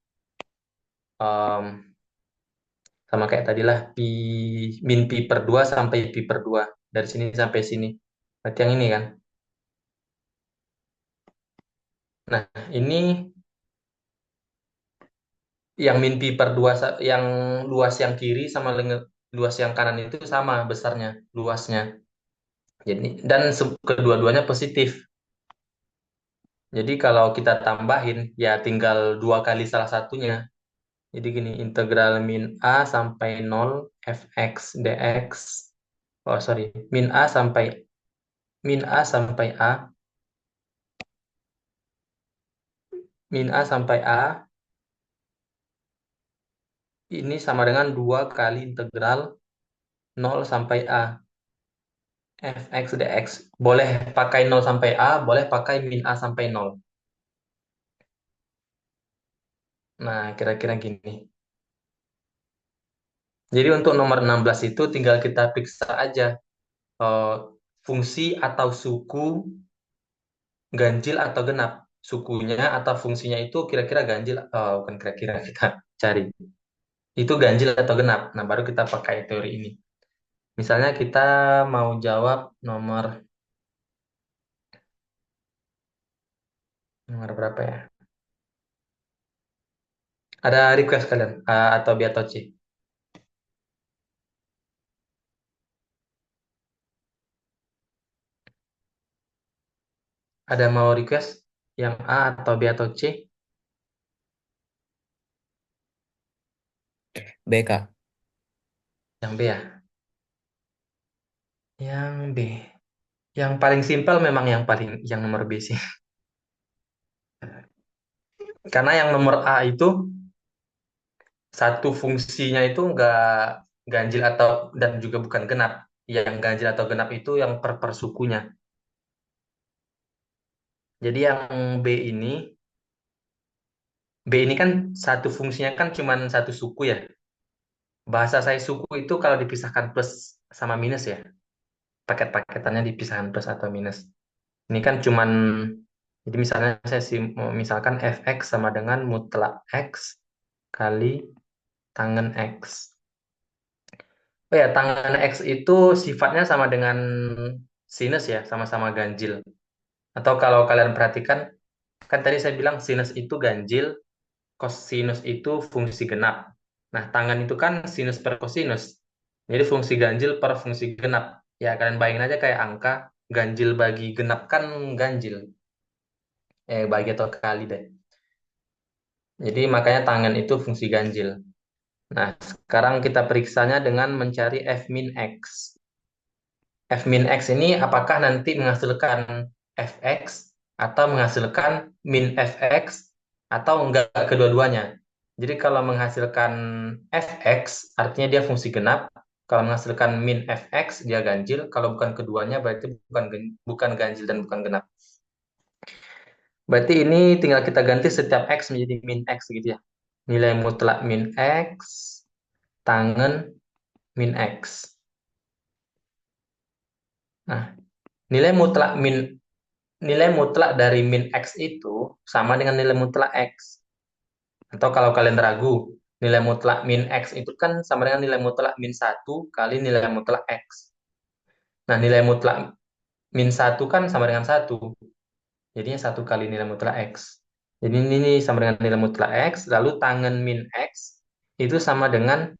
em, sama kayak tadi lah pi min pi per 2 sampai pi per 2 dari sini sampai sini. Berarti yang ini kan. Nah, ini yang min pi per 2 yang luas yang kiri sama luas yang kanan itu sama besarnya, luasnya. Jadi dan kedua-duanya positif. Jadi kalau kita tambahin ya tinggal dua kali salah satunya. Jadi gini, integral min A sampai nol fx dx. Oh, sorry. Min A sampai A, min A sampai A ini sama dengan dua kali integral nol sampai A fx dx. Boleh pakai nol sampai A, boleh pakai min A sampai nol. Nah, kira-kira gini. Jadi untuk nomor 16 itu tinggal kita periksa aja eh, fungsi atau suku ganjil atau genap. Sukunya atau fungsinya itu kira-kira ganjil, bukan kira-kira kita cari. Itu ganjil atau genap. Nah, baru kita pakai teori ini. Misalnya kita mau jawab nomor berapa ya? Ada request kalian atau B atau C? Ada mau request yang A atau B atau C? B, Kak. Yang B ya? Yang B. Yang paling simpel memang yang nomor B sih. Karena yang nomor A itu satu fungsinya itu nggak ganjil atau dan juga bukan genap. Yang ganjil atau genap itu yang per sukunya. Jadi yang B ini, B ini kan satu fungsinya kan cuma satu suku ya. Bahasa saya suku itu kalau dipisahkan plus sama minus ya. Paket-paketannya dipisahkan plus atau minus. Ini kan cuman, jadi misalnya saya misalkan fx sama dengan mutlak x kali tangen x. Oh ya, tangen x itu sifatnya sama dengan sinus ya, sama-sama ganjil. Atau kalau kalian perhatikan, kan tadi saya bilang sinus itu ganjil, kosinus itu fungsi genap. Nah, tangen itu kan sinus per kosinus. Jadi fungsi ganjil per fungsi genap. Ya, kalian bayangin aja kayak angka ganjil bagi genap kan ganjil. Bagi atau kali deh. Jadi makanya tangen itu fungsi ganjil. Nah, sekarang kita periksanya dengan mencari f min x. F min x ini apakah nanti menghasilkan fx atau menghasilkan min fx atau enggak kedua-duanya. Jadi kalau menghasilkan fx artinya dia fungsi genap. Kalau menghasilkan min fx dia ganjil. Kalau bukan keduanya berarti bukan ganjil dan bukan genap. Berarti ini tinggal kita ganti setiap x menjadi min x gitu ya. Nilai mutlak min x tangen min x. Nah, nilai mutlak nilai mutlak dari min x itu sama dengan nilai mutlak x. Atau kalau kalian ragu, nilai mutlak min x itu kan sama dengan nilai mutlak min satu kali nilai mutlak x. Nah, nilai mutlak min satu kan sama dengan satu. Jadinya satu kali nilai mutlak x. Jadi ini sama dengan nilai mutlak x, lalu tangen min x itu sama dengan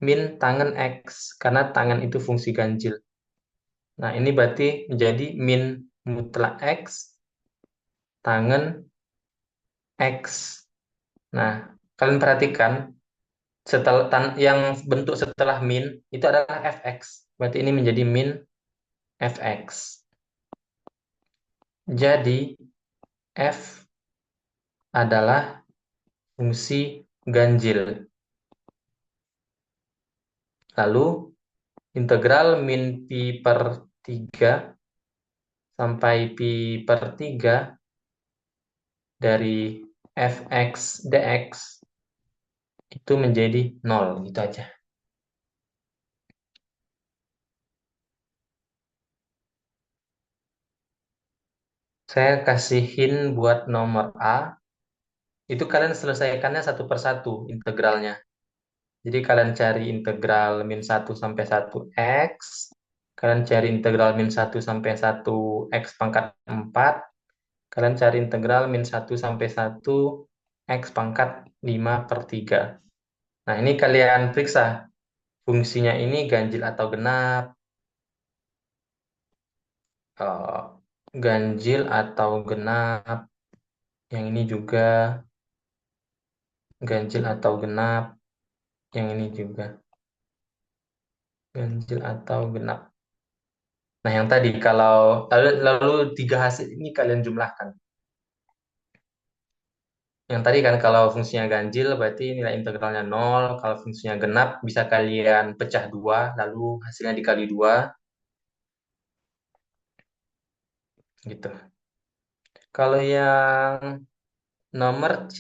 min tangen x, karena tangen itu fungsi ganjil. Nah, ini berarti menjadi min mutlak x tangen x. Nah, kalian perhatikan setelah yang bentuk setelah min itu adalah fx. Berarti ini menjadi min fx. Jadi f adalah fungsi ganjil. Lalu integral min pi per 3 sampai pi per 3 dari fx dx itu menjadi 0 gitu aja. Saya kasihin buat nomor A, itu kalian selesaikannya satu per satu integralnya. Jadi kalian cari integral min satu sampai satu x, kalian cari integral min satu sampai satu x pangkat 4, kalian cari integral min satu sampai satu x pangkat 5 per 3. Nah, ini kalian periksa fungsinya ini ganjil atau genap. Eh, Ganjil atau genap. Yang ini juga ganjil atau genap. Yang ini juga ganjil atau genap. Nah, yang tadi kalau lalu tiga hasil ini kalian jumlahkan. Yang tadi kan kalau fungsinya ganjil berarti nilai integralnya 0. Kalau fungsinya genap bisa kalian pecah dua, lalu hasilnya dikali dua, gitu. Kalau yang nomor C,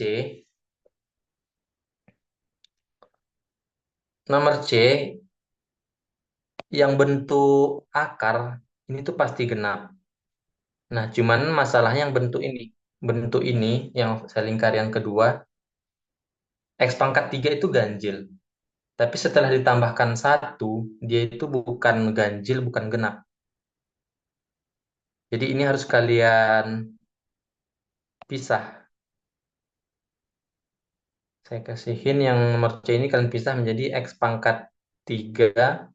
nomor C yang bentuk akar ini tuh pasti genap. Nah, cuman masalahnya yang bentuk ini yang saya lingkar yang kedua, x pangkat 3 itu ganjil. Tapi setelah ditambahkan satu, dia itu bukan ganjil, bukan genap. Jadi ini harus kalian pisah. Saya kasihin yang nomor C ini kalian pisah menjadi x pangkat 3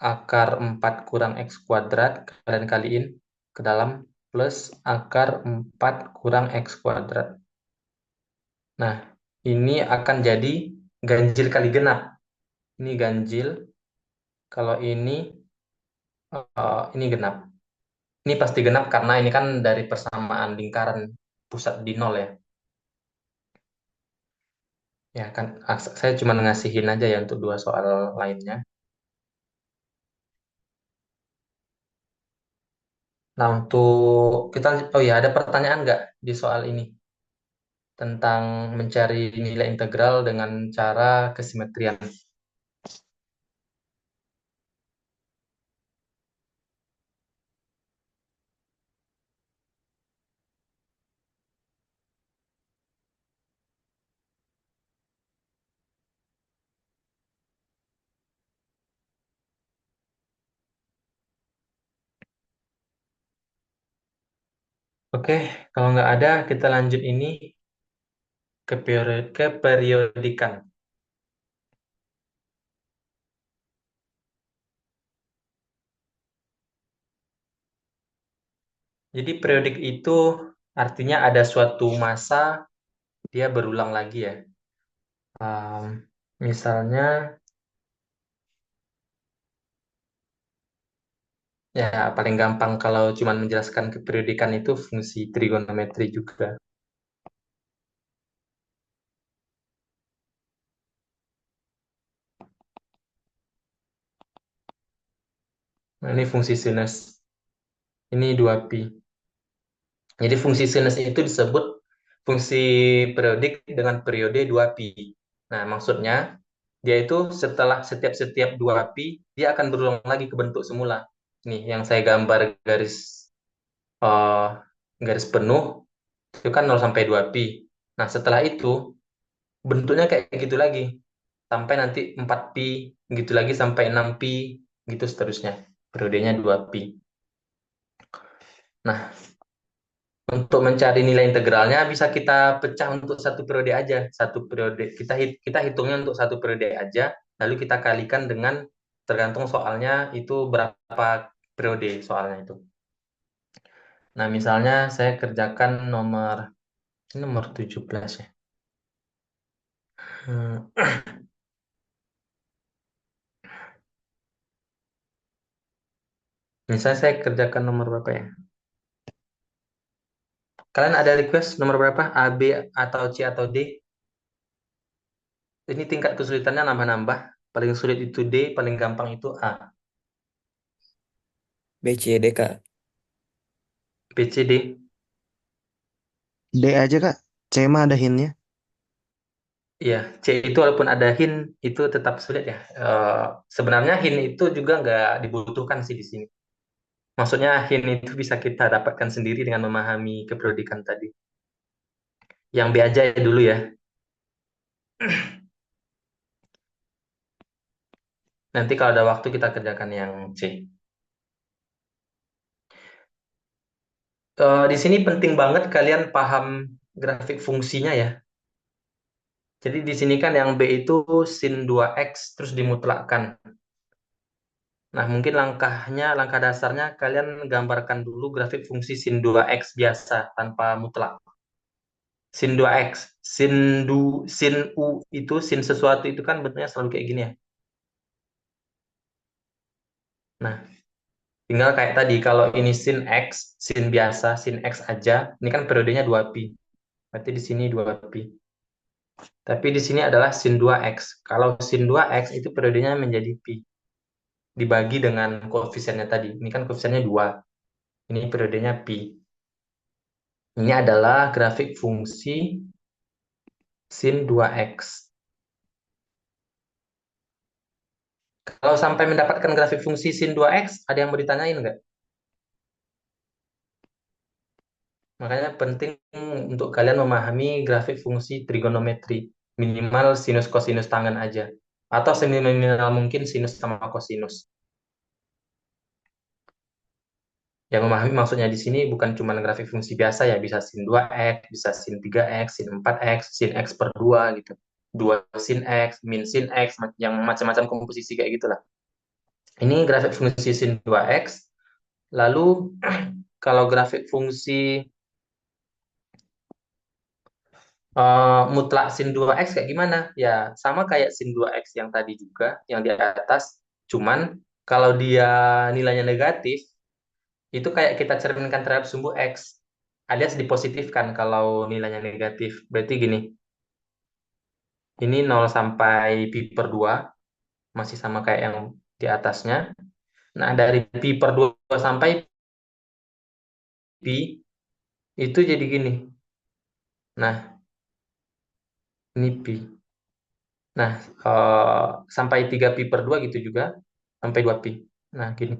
akar 4 kurang x kuadrat. Kalian kaliin ke dalam plus akar 4 kurang x kuadrat. Nah, ini akan jadi ganjil kali genap. Ini ganjil. Kalau ini genap. Ini pasti genap karena ini kan dari persamaan lingkaran pusat di nol ya. Ya kan, saya cuma ngasihin aja ya untuk dua soal lainnya. Nah, untuk kita, oh ya, ada pertanyaan nggak di soal ini tentang mencari nilai integral dengan cara kesimetrian? Oke, kalau nggak ada, kita lanjut ini ke periodikan. Jadi periodik itu artinya ada suatu masa dia berulang lagi ya. Misalnya, ya paling gampang kalau cuma menjelaskan keperiodikan itu fungsi trigonometri juga. Nah, ini fungsi sinus. Ini 2pi. Jadi fungsi sinus itu disebut fungsi periodik dengan periode 2pi. Nah, maksudnya dia itu setelah setiap 2pi dia akan berulang lagi ke bentuk semula. Nih, yang saya gambar eh, garis penuh itu kan 0 sampai 2pi. Nah, setelah itu bentuknya kayak gitu lagi sampai nanti 4pi, gitu lagi sampai 6pi, gitu seterusnya. Periodenya 2pi. Nah, untuk mencari nilai integralnya bisa kita pecah untuk satu periode aja. Satu periode kita hitungnya untuk satu periode aja, lalu kita kalikan dengan tergantung soalnya itu berapa periode soalnya itu. Nah, misalnya saya kerjakan ini nomor 17 ya. Hmm, Misalnya saya kerjakan nomor berapa ya? Kalian ada request nomor berapa? A, B, atau C, atau D? Ini tingkat kesulitannya nambah-nambah. Paling sulit itu D, paling gampang itu A. B, C, D, Kak. B, C, D. D aja Kak. C mah ada hintnya. Iya, C itu walaupun ada hint, itu tetap sulit ya. Sebenarnya hint itu juga nggak dibutuhkan sih di sini. Maksudnya hint itu bisa kita dapatkan sendiri dengan memahami keperodikan tadi. Yang B aja ya dulu ya. Nanti kalau ada waktu kita kerjakan yang C. Di sini penting banget kalian paham grafik fungsinya ya. Jadi di sini kan yang B itu sin 2x terus dimutlakkan. Nah, mungkin langkah dasarnya kalian gambarkan dulu grafik fungsi sin 2x biasa tanpa mutlak. Sin 2x, sin u itu sin sesuatu itu kan bentuknya selalu kayak gini ya. Nah, tinggal kayak tadi kalau ini sin x, sin biasa, sin x aja, ini kan periodenya 2pi. Berarti di sini 2pi. Tapi di sini adalah sin 2x. Kalau sin 2x itu periodenya menjadi pi. Dibagi dengan koefisiennya tadi. Ini kan koefisiennya 2. Ini periodenya pi. Ini adalah grafik fungsi sin 2x. Kalau sampai mendapatkan grafik fungsi sin 2x, ada yang mau ditanyain nggak? Makanya penting untuk kalian memahami grafik fungsi trigonometri. Minimal sinus kosinus tangen aja. Atau seminimal mungkin sinus sama kosinus. Yang memahami maksudnya di sini bukan cuma grafik fungsi biasa ya, bisa sin 2x, bisa sin 3x, sin 4x, sin x per 2 gitu. 2 sin x, min sin x, yang macam-macam komposisi kayak gitulah. Ini grafik fungsi sin 2x. Lalu kalau grafik fungsi mutlak sin 2x kayak gimana? Ya, sama kayak sin 2x yang tadi juga, yang di atas. Cuman kalau dia nilainya negatif, itu kayak kita cerminkan terhadap sumbu x. Alias dipositifkan kalau nilainya negatif. Berarti gini, Ini 0 sampai pi per 2, masih sama kayak yang di atasnya. Nah, dari pi per 2 sampai pi, itu jadi gini. Nah, ini pi. Nah, sampai 3 pi per 2 gitu juga, sampai 2 pi. Nah, gini.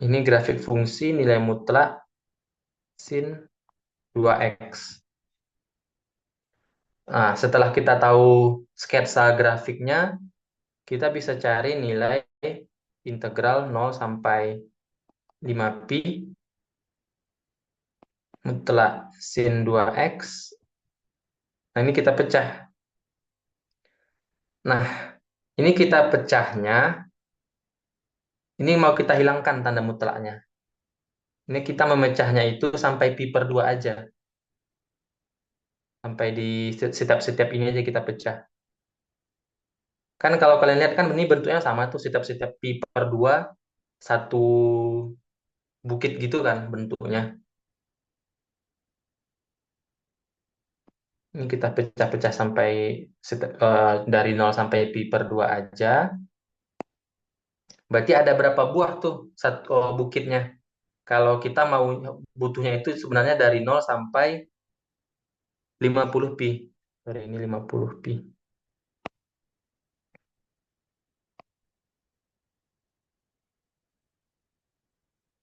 Ini grafik fungsi nilai mutlak sin 2x. Nah, setelah kita tahu sketsa grafiknya, kita bisa cari nilai integral 0 sampai 5pi mutlak sin 2x. Nah, ini kita pecah. Nah, ini kita pecahnya, ini mau kita hilangkan tanda mutlaknya. Ini kita memecahnya itu sampai pi per 2 aja. Sampai di setiap ini aja kita pecah. Kan kalau kalian lihat kan ini bentuknya sama tuh, setiap pi per 2 satu bukit gitu kan bentuknya. Ini kita pecah-pecah sampai dari 0 sampai pi per 2 aja. Berarti ada berapa buah tuh satu bukitnya? Kalau kita mau butuhnya itu sebenarnya dari 0 sampai 50 pi. Dari ini 50 pi.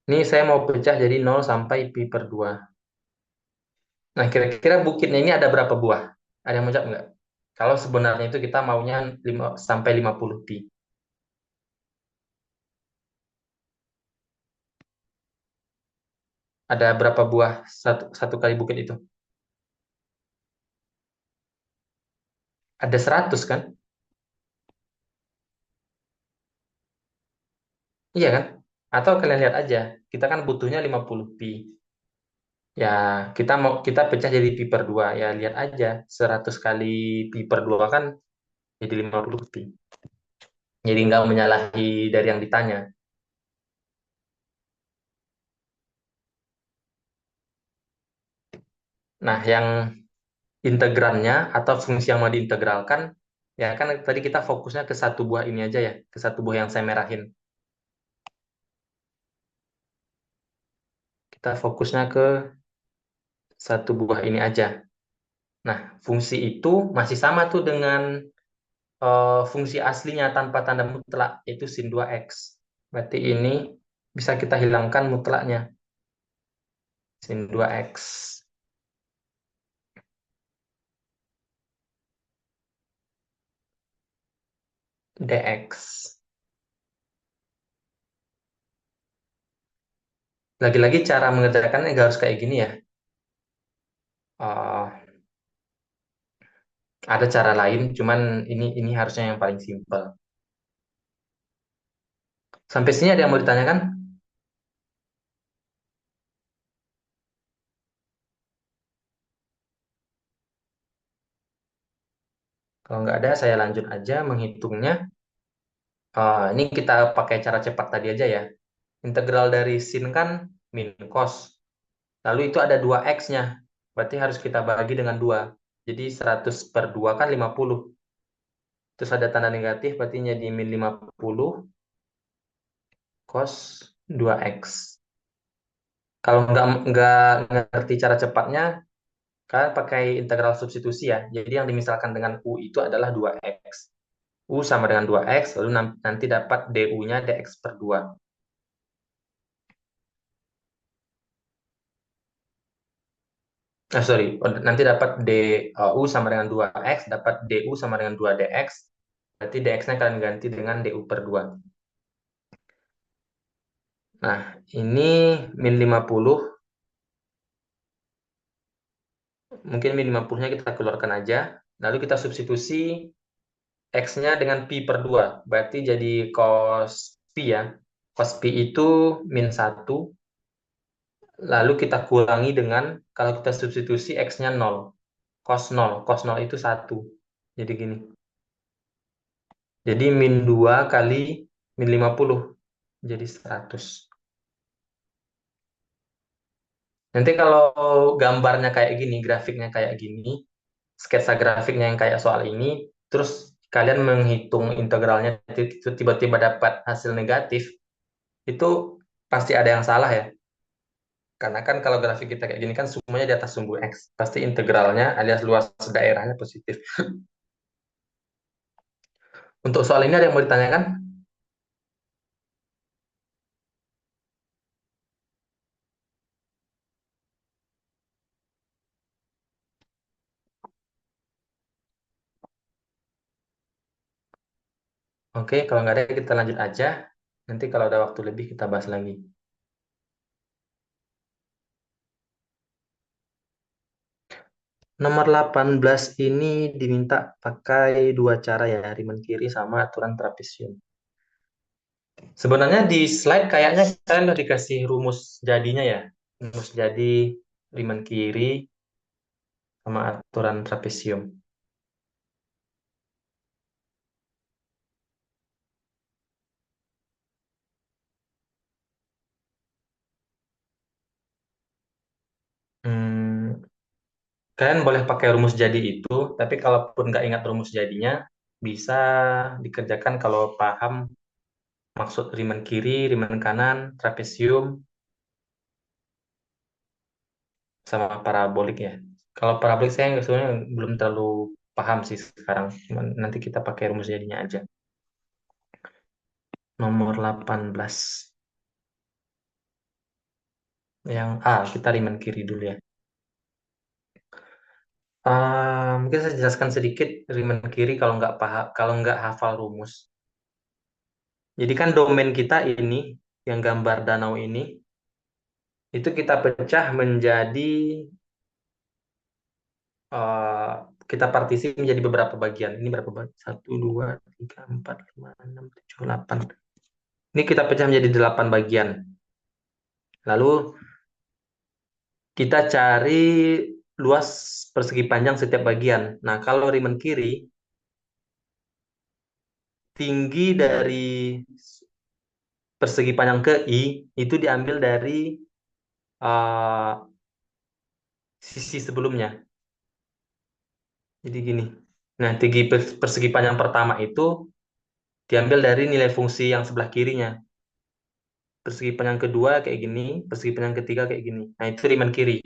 Ini saya mau pecah jadi 0 sampai pi per 2. Nah, kira-kira bukitnya ini ada berapa buah? Ada yang mau jawab nggak? Kalau sebenarnya itu kita maunya 5 sampai 50 pi. Ada berapa buah satu kali bukit itu? Ada 100 kan? Iya kan? Atau kalian lihat aja, kita kan butuhnya 50 pi. Ya, kita pecah jadi pi per 2. Ya, lihat aja 100 kali pi per 2 kan jadi 50 pi. Jadi nggak menyalahi dari yang ditanya. Nah, yang integrannya atau fungsi yang mau diintegralkan, ya kan tadi kita fokusnya ke satu buah ini aja ya, ke satu buah yang saya merahin. Kita fokusnya ke satu buah ini aja. Nah, fungsi itu masih sama tuh dengan fungsi aslinya tanpa tanda mutlak, yaitu sin 2x. Berarti ini bisa kita hilangkan mutlaknya, sin 2x dx. Lagi-lagi cara mengerjakannya nggak harus kayak gini ya. Eh, ada cara lain, cuman ini harusnya yang paling simpel. Sampai sini ada yang mau ditanyakan? Kalau nggak ada, saya lanjut aja menghitungnya. Ini kita pakai cara cepat tadi aja ya. Integral dari sin kan min cos. Lalu itu ada 2x-nya. Berarti harus kita bagi dengan 2. Jadi 100 per 2 kan 50. Terus ada tanda negatif, berarti jadi min 50 cos 2x. Kalau nggak ngerti cara cepatnya, kalian pakai integral substitusi ya. Jadi yang dimisalkan dengan u itu adalah 2x. U sama dengan 2x, lalu nanti dapat du-nya dx per 2. Sorry, nanti dapat du sama dengan 2x, dapat du sama dengan 2 dx. Berarti dx-nya kalian ganti dengan du per 2. Nah, ini min 50. Mungkin min 50-nya kita keluarkan aja. Lalu kita substitusi x-nya dengan pi per 2. Berarti jadi cos pi ya. Cos pi itu min 1. Lalu kita kurangi dengan, kalau kita substitusi x-nya 0. Cos 0. Cos 0 itu 1. Jadi gini. Jadi min 2 kali min 50. Jadi 100. Nanti kalau gambarnya kayak gini, grafiknya kayak gini, sketsa grafiknya yang kayak soal ini, terus kalian menghitung integralnya tiba-tiba dapat hasil negatif, itu pasti ada yang salah ya. Karena kan kalau grafik kita kayak gini kan semuanya di atas sumbu X. Pasti integralnya alias luas daerahnya positif. Untuk soal ini ada yang mau ditanyakan? Oke, kalau nggak ada kita lanjut aja. Nanti kalau ada waktu lebih kita bahas lagi. Nomor 18 ini diminta pakai dua cara ya, Riemann kiri sama aturan trapesium. Sebenarnya di slide kayaknya kalian udah dikasih rumus jadinya ya. Rumus jadi Riemann kiri sama aturan trapesium. Hmm, kalian boleh pakai rumus jadi itu, tapi kalaupun nggak ingat rumus jadinya, bisa dikerjakan kalau paham maksud Riemann kiri, Riemann kanan, trapesium, sama parabolik ya. Kalau parabolik saya nggak sebenarnya belum terlalu paham sih sekarang. Nanti kita pakai rumus jadinya aja. Nomor 18. Yang A, kita Riemann kiri dulu ya. Mungkin saya jelaskan sedikit Riemann kiri kalau nggak paham, kalau nggak hafal rumus. Jadi kan domain kita ini, yang gambar danau ini, itu kita pecah menjadi, eh, kita partisi menjadi beberapa bagian. Ini berapa bagian? Satu, dua, tiga, empat, lima, enam, tujuh, delapan. Ini kita pecah menjadi 8 bagian. Lalu kita cari luas persegi panjang setiap bagian. Nah, kalau Riemann kiri, tinggi dari persegi panjang ke I itu diambil dari eh, sisi sebelumnya. Jadi gini. Nah, tinggi persegi panjang pertama itu diambil dari nilai fungsi yang sebelah kirinya. Persegi panjang kedua kayak gini, persegi panjang ketiga kayak gini. Nah, itu Riemann kiri.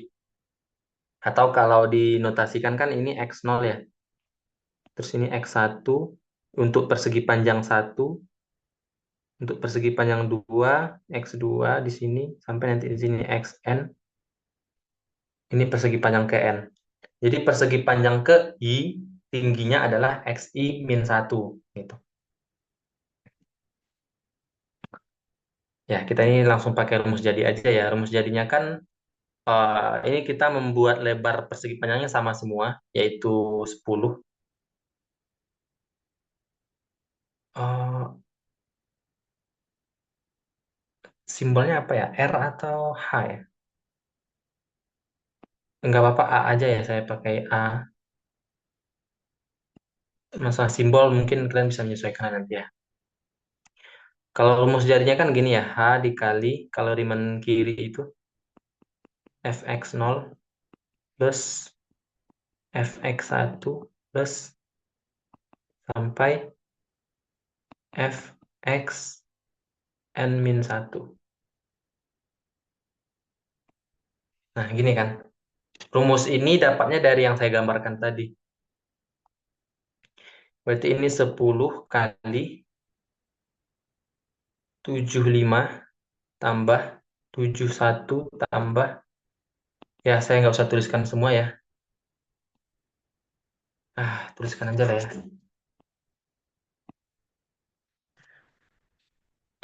Atau kalau dinotasikan kan ini X0 ya. Terus ini X1 untuk persegi panjang satu, untuk persegi panjang 2, X2 di sini sampai nanti di sini XN. Ini persegi panjang ke N. Jadi persegi panjang ke I tingginya adalah XI min 1 gitu. Ya, kita ini langsung pakai rumus jadi aja ya. Rumus jadinya kan ini kita membuat lebar persegi panjangnya sama semua, yaitu 10. Eh, simbolnya apa ya? R atau H ya? Enggak apa-apa, A aja ya, saya pakai A. Masalah simbol mungkin kalian bisa menyesuaikan nanti ya. Kalau rumus jadinya kan gini ya, H dikali, kalau Riemann kiri itu fx0 plus fx1 plus sampai fx n min 1. Nah, gini kan. Rumus ini dapatnya dari yang saya gambarkan tadi. Berarti ini 10 kali 75 tambah 71 tambah, ya saya nggak usah tuliskan semua ya. Tuliskan aja lah ya.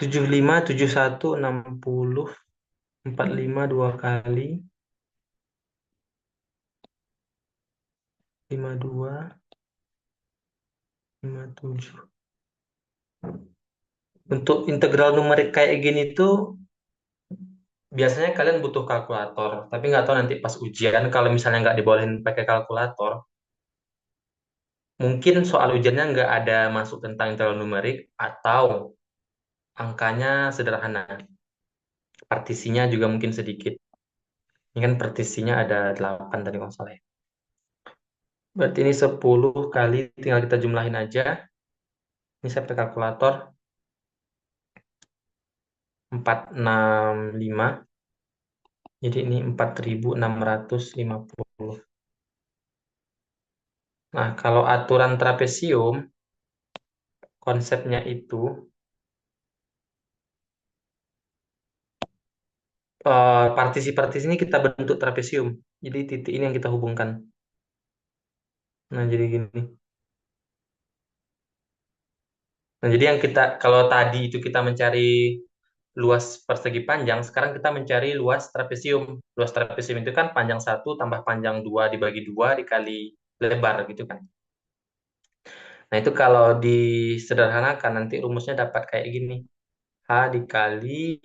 75, 71, 60, 45 dua kali, 52, 57. Untuk integral numerik kayak gini tuh biasanya kalian butuh kalkulator, tapi nggak tahu nanti pas ujian kalau misalnya nggak dibolehin pakai kalkulator, mungkin soal ujiannya nggak ada masuk tentang integral numerik atau angkanya sederhana, partisinya juga mungkin sedikit. Ini kan partisinya ada 8 tadi kalau nggak salah ya. Berarti ini 10 kali, tinggal kita jumlahin aja. Ini saya pakai kalkulator, 465. Jadi ini 4.650. Nah, kalau aturan trapesium, konsepnya itu partisi-partisi ini kita bentuk trapesium. Jadi titik ini yang kita hubungkan. Nah, jadi gini. Nah, jadi yang kita, kalau tadi itu kita mencari luas persegi panjang, sekarang kita mencari luas trapesium. Luas trapesium itu kan panjang satu tambah panjang dua dibagi dua dikali lebar gitu kan. Nah, itu kalau disederhanakan nanti rumusnya dapat kayak gini. H dikali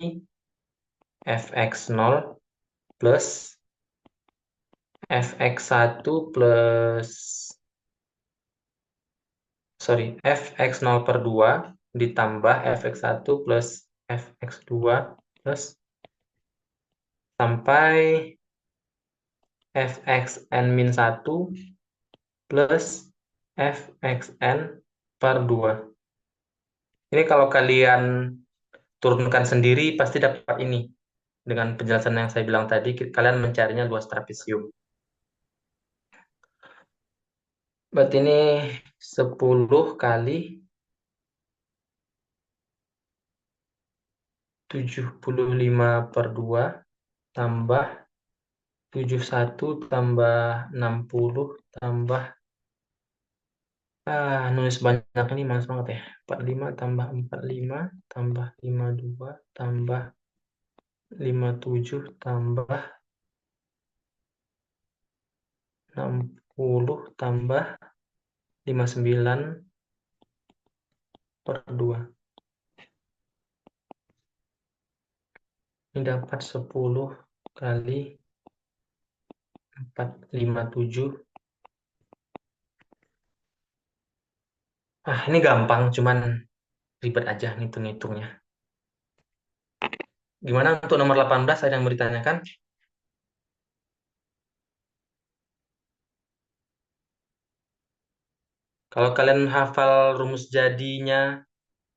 fx0 plus fx1 plus, sorry, fx0 per 2 ditambah fx1 plus fx2 plus sampai fxn min satu plus fxn per 2. Ini kalau kalian turunkan sendiri pasti dapat ini. Dengan penjelasan yang saya bilang tadi, kalian mencarinya luas trapesium. Berarti ini 10 kali 75 per 2 tambah 71 tambah 60 tambah, nulis banyak ini males banget ya. 45 tambah 45 tambah 52 tambah 57 tambah 60 tambah 59 per 2. Ini dapat 10 kali 457. Ini gampang, cuman ribet aja ngitung-ngitungnya. Gimana untuk nomor 18, ada yang mau ditanyakan? Kalau kalian hafal rumus jadinya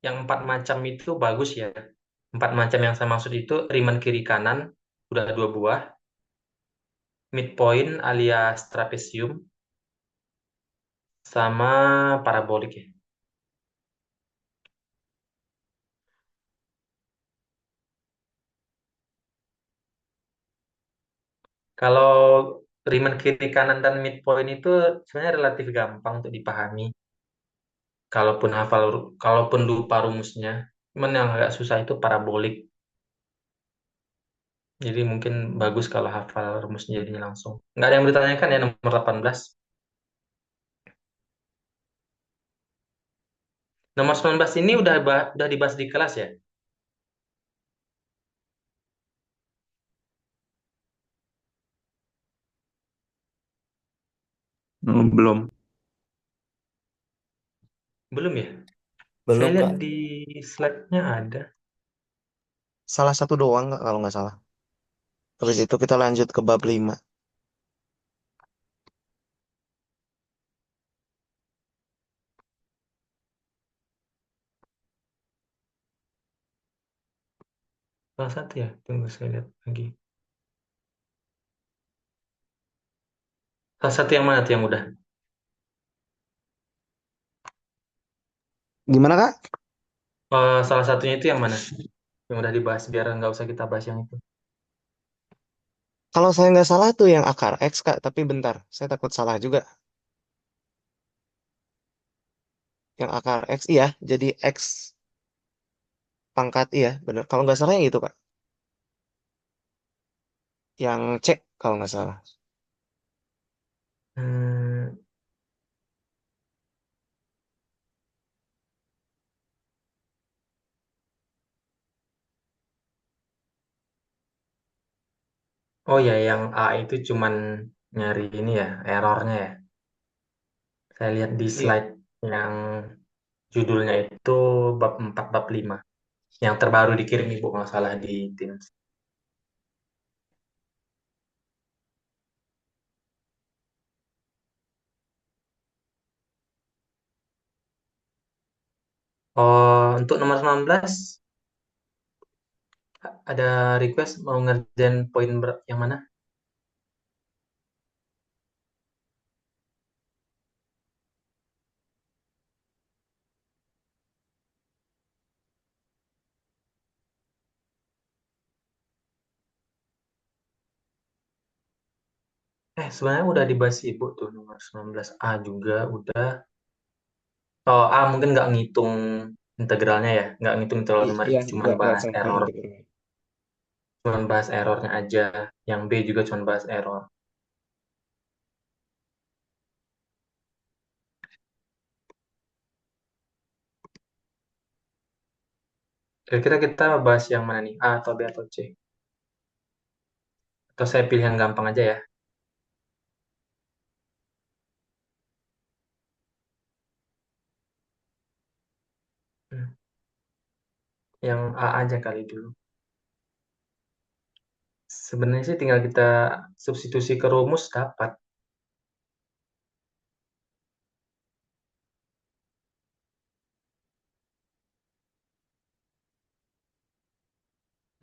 yang 4 macam itu bagus ya. 4 macam yang saya maksud itu Riemann kiri kanan, udah 2 buah. Midpoint alias trapesium, sama parabolik ya. Kalau Riemann kiri kanan dan midpoint itu sebenarnya relatif gampang untuk dipahami. Kalaupun lupa rumusnya. Cuman yang agak susah itu parabolik. Jadi mungkin bagus kalau hafal rumusnya jadinya langsung. Nggak ada yang mau ditanyakan ya nomor 18. Nomor 19 ini udah dibahas di kelas ya? Belum. Belum ya? Saya Belum, lihat Kak. di slide-nya ada. Salah satu doang nggak kalau nggak salah. Habis itu kita lanjut ke bab 5. Salah satu ya? Tunggu saya lihat lagi. Salah satu yang mana tuh yang udah? Gimana, Kak? Salah satunya itu yang mana? Yang udah dibahas biar nggak usah kita bahas yang itu. Kalau saya nggak salah tuh yang akar X, Kak. Tapi bentar, saya takut salah juga. Yang akar X, iya. Jadi X pangkat, iya. Bener. Kalau nggak salah yang itu, Kak. Yang C, kalau nggak salah. Hmm, oh ya, yang A itu cuman nyari ini ya, errornya ya. Saya lihat di Iya. slide yang judulnya itu bab 4 bab 5. Yang terbaru dikirim Ibu, nggak salah di Teams. Oh, untuk nomor 19 ada request mau ngerjain poin yang mana? Sebenarnya udah dibahas ibu tuh nomor 19A juga udah. Oh, A mungkin nggak ngitung integralnya ya, nggak ngitung integral numerik, Iya, cuman nggak bahas sampai error, integral. cuman bahas errornya aja. Yang B juga cuman bahas error. Kira-kira kita bahas yang mana nih? A atau B atau C? Atau saya pilih yang gampang aja ya? Hmm, Yang A aja kali dulu. Sebenarnya sih tinggal kita substitusi ke rumus dapat.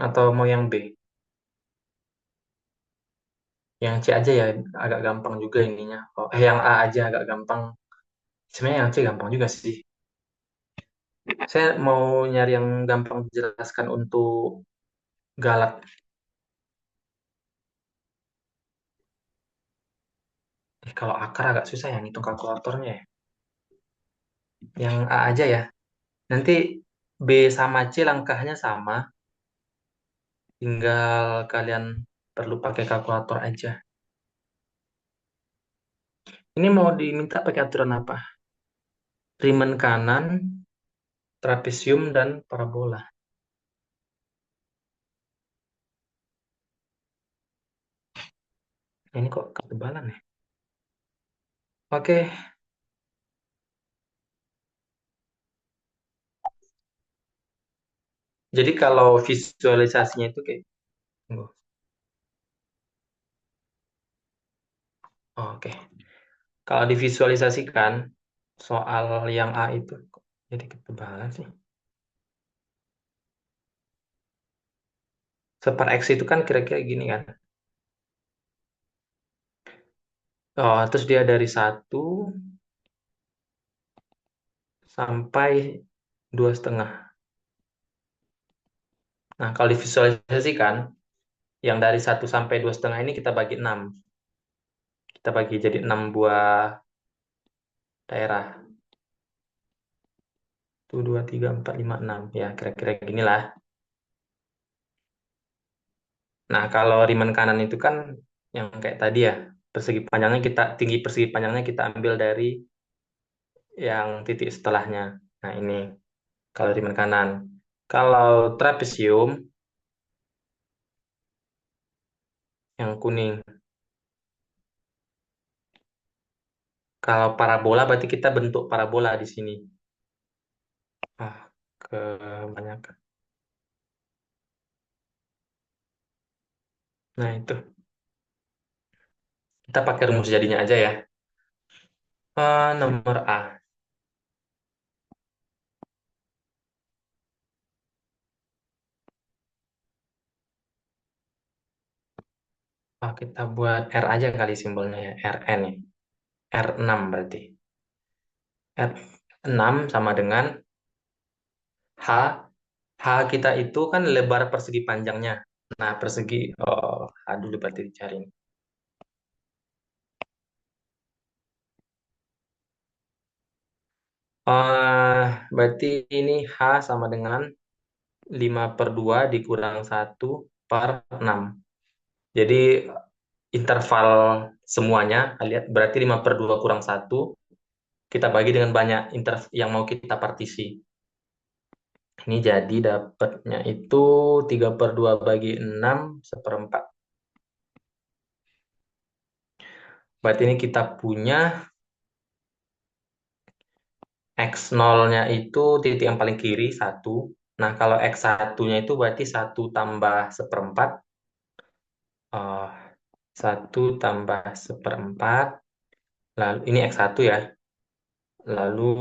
Atau mau yang B? Yang C aja ya, agak gampang juga ininya. Oh, yang A aja agak gampang. Sebenarnya yang C gampang juga sih. Saya mau nyari yang gampang dijelaskan untuk galak. Kalau akar agak susah ya ngitung kalkulatornya ya. Yang A aja ya. Nanti B sama C langkahnya sama. Tinggal kalian perlu pakai kalkulator aja. Ini mau diminta pakai aturan apa? Riemann kanan, trapesium, dan parabola. Ini kok ketebalan ya? Oke, jadi kalau visualisasinya itu kayak... Tunggu. Oke, kalau divisualisasikan soal yang A itu, kok jadi ketebalan sih. Separ X itu kan kira-kira gini kan. Oh, terus dia dari 1 sampai 2,5. Nah, kalau divisualisasikan, yang dari 1 sampai 2,5 ini kita bagi 6. Kita bagi jadi 6 buah daerah. 1, 2, 3, 4, 5, 6. Ya, kira-kira ginilah. Nah, kalau Riemann kanan itu kan yang kayak tadi ya, tinggi persegi panjangnya kita ambil dari yang titik setelahnya. Nah, ini kalau Riemann kanan. Kalau trapesium yang kuning. Kalau parabola berarti kita bentuk parabola di sini. Ah, kebanyakan. Nah, itu. Kita pakai rumus jadinya aja ya. Nomor A. Kita buat R aja kali simbolnya ya. Rn ya. R6 berarti. R6 sama dengan H. H kita itu kan lebar persegi panjangnya. Nah, H dulu berarti dicari. Berarti ini H sama dengan 5/2 dikurang 1/6. Jadi interval semuanya, lihat berarti 5/2 kurang 1, kita bagi dengan banyak yang mau kita partisi. Ini jadi dapatnya itu 3/2 bagi 6 1/4. Berarti ini kita punya X0-nya itu titik yang paling kiri, 1. Nah, kalau X1-nya itu berarti 1 tambah 1/4. Oh, 1 tambah 1/4. Lalu ini X1 ya. Lalu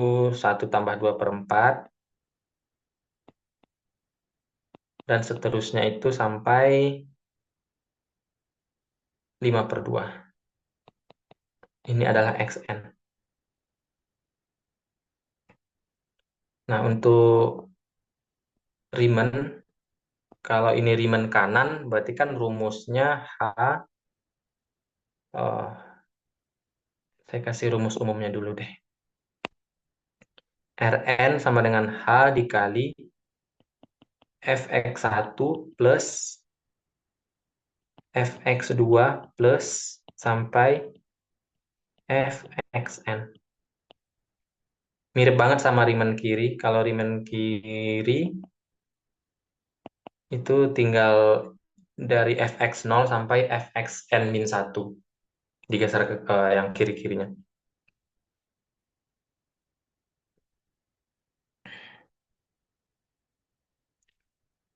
1 tambah 2/4. dan seterusnya itu sampai 5/2. Ini adalah xn. Nah, untuk Riemann, kalau ini Riemann kanan, berarti kan rumusnya H, saya kasih rumus umumnya dulu deh. Rn sama dengan H dikali fx1 plus fx2 plus sampai fxn. Mirip banget sama Riemann kiri. Kalau Riemann kiri itu tinggal dari fx0 sampai fxn-1 digeser ke yang kiri-kirinya.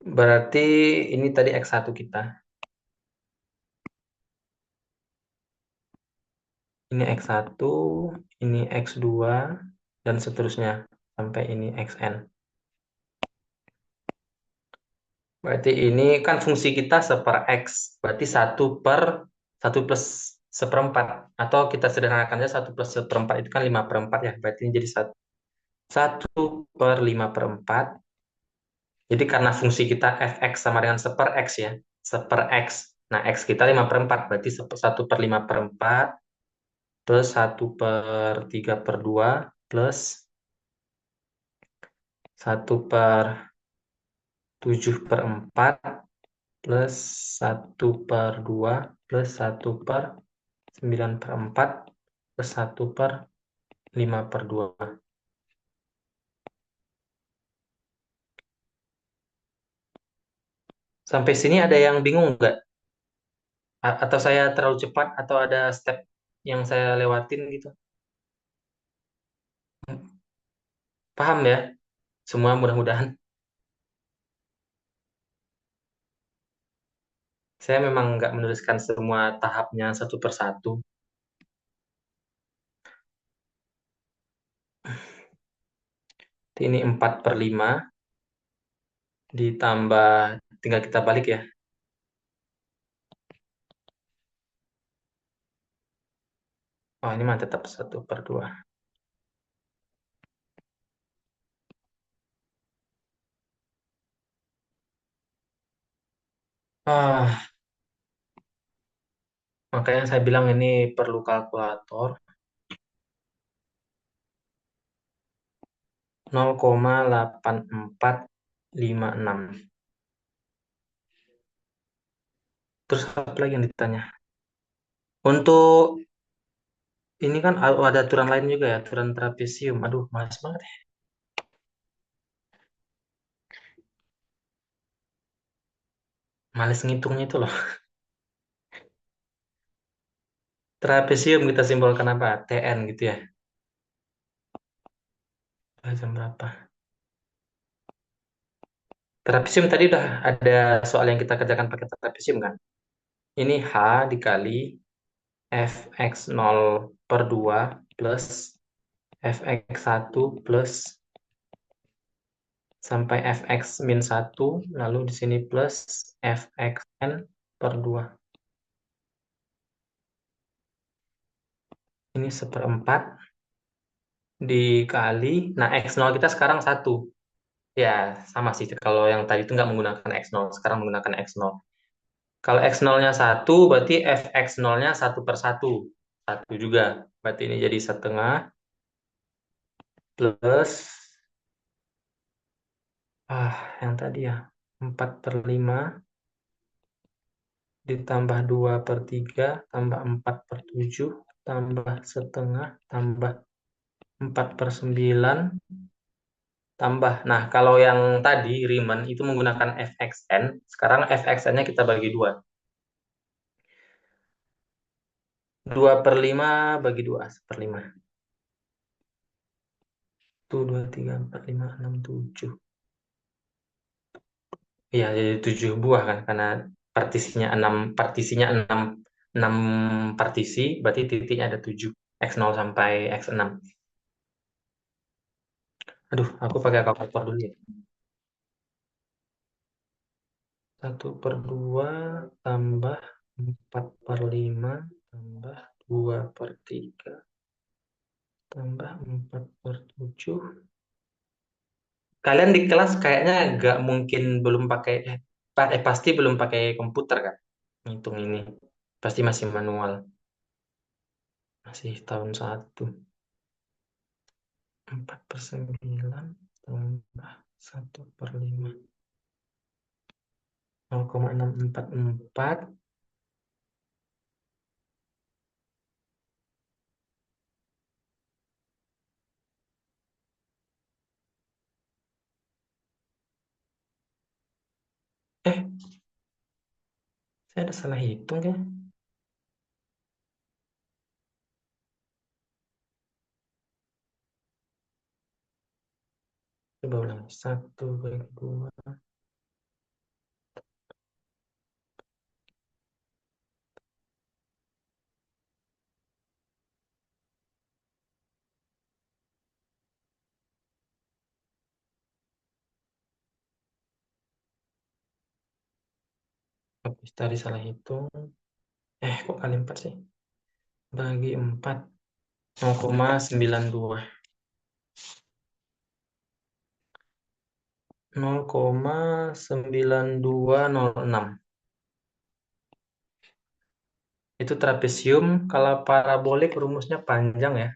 Berarti ini tadi x1 kita. Ini x1, ini x2, dan seterusnya sampai ini xn. Berarti ini kan fungsi kita seper x. Berarti 1 plus seperempat. Atau kita sederhanakannya 1 plus seperempat itu kan 5/4 ya. Berarti ini jadi 1/5/4. Jadi karena fungsi kita fx sama dengan seper x ya. Seper x. Nah, x kita 5/4. Berarti 1/5/4 plus 1/3/2 plus 1/7/4 plus 1/2 plus 1/9/4 plus 1/5/2. Sampai sini ada yang bingung nggak? Atau saya terlalu cepat atau ada step yang saya lewatin gitu? Paham ya? Semua mudah-mudahan. Saya memang nggak menuliskan semua tahapnya satu persatu. Ini 4/5 ditambah, tinggal kita balik ya. Oh, ini mah tetap 1/2. Ah, makanya saya bilang ini perlu kalkulator. 0,8456. Terus apa lagi yang ditanya? Untuk ini kan ada aturan lain juga ya, aturan trapesium. Aduh, males banget ya. Males ngitungnya itu loh. Trapesium kita simbolkan apa? TN gitu ya. Jam berapa? Trapesium tadi udah ada soal yang kita kerjakan pakai trapesium kan? Ini H dikali fx0/2 plus fx1 plus sampai fx-1, lalu di sini plus fxn/2. Ini 1/4 dikali, nah x0 kita sekarang 1. Ya, sama sih. Kalau yang tadi itu nggak menggunakan x0, sekarang menggunakan x0. Kalau x0-nya 1, berarti fx0-nya 1/1. 1 juga. Berarti ini jadi setengah plus, yang tadi ya, 4/5 ditambah 2/3 tambah 4/7 tambah setengah tambah 4/9 tambah. Nah, kalau yang tadi Riemann itu menggunakan fxn, sekarang fxn-nya kita bagi dua. 2/5 bagi 2, 1/5. Itu 2, 3, 4, 5, 6, 7. Iya, jadi 7 buah kan, karena partisinya 6 partisi, berarti titiknya ada 7. X0 sampai X6. Aduh, aku pakai kalkulator dulu ya. 1/2 tambah 4/5 tambah 2/3 tambah 4/7. Kalian di kelas kayaknya nggak mungkin belum pakai, pasti belum pakai komputer kan? Ngitung ini. Pasti masih manual. Masih tahun 1. 4/9 tambah 1/5. 0,644. Eh, saya ada salah hitung ya. Coba ulang. 1/2. Habis tadi salah hitung. Kok kali 4 sih? Bagi 4. 0,92. 0,9206. Itu trapesium. Kalau parabolik rumusnya panjang ya.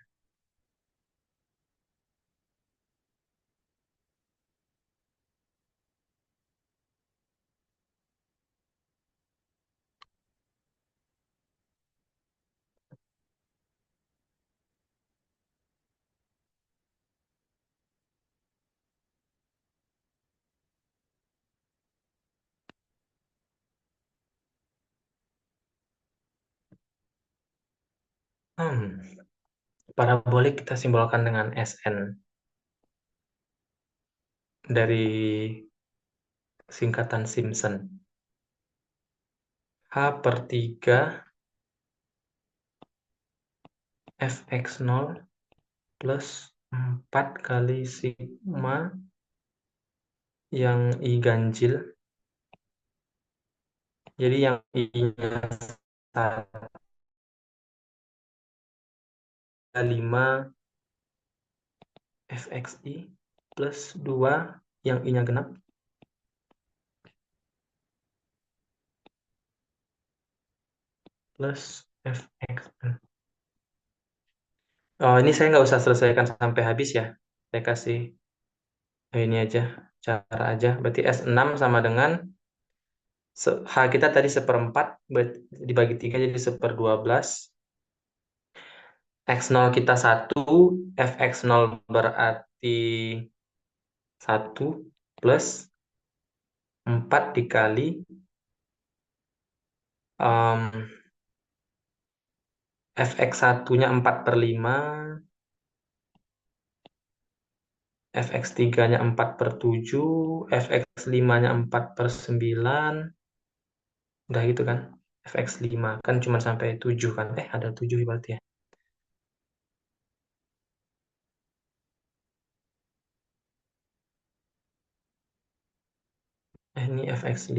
Parabolik kita simbolkan dengan SN. Dari singkatan Simpson. H/3 fx0 plus 4 kali sigma yang I ganjil. Jadi yang I-nya 5 fxi plus 2 yang I-nya genap plus fx. Oh, ini saya nggak usah selesaikan sampai habis ya. Saya kasih ini aja, cara aja. Berarti S6 sama dengan H kita tadi 1/4, dibagi 3 jadi 1/12. X0 kita 1, Fx0 berarti 1 plus 4 dikali Fx1-nya 4/5, Fx3-nya 4/7, Fx5-nya 4/9. Udah gitu kan. Fx5 kan cuma sampai 7 kan. Ada 7 berarti ya. Ini Fx5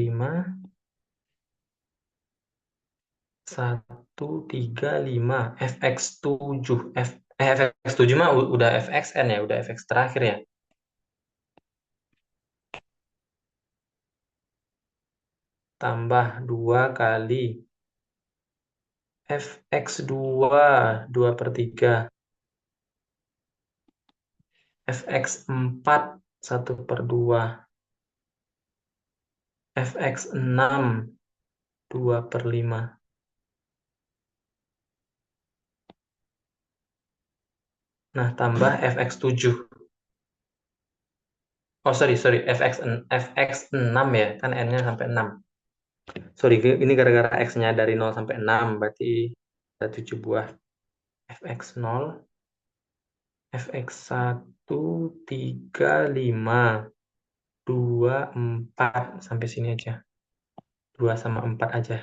135 Fx7 Fx7 mah udah Fxn ya, udah Fx terakhir ya. Tambah 2 kali Fx2 2/3, Fx4 1/2, Fx6 2/5. Nah, tambah Fx7. Oh, sorry, Fx6 ya, kan n-nya sampai 6. Sorry, ini gara-gara x-nya dari 0 sampai 6, berarti ada 7 buah. Fx0, Fx1, 3, 5, 2, 4. Sampai sini aja. 2 sama 4 aja.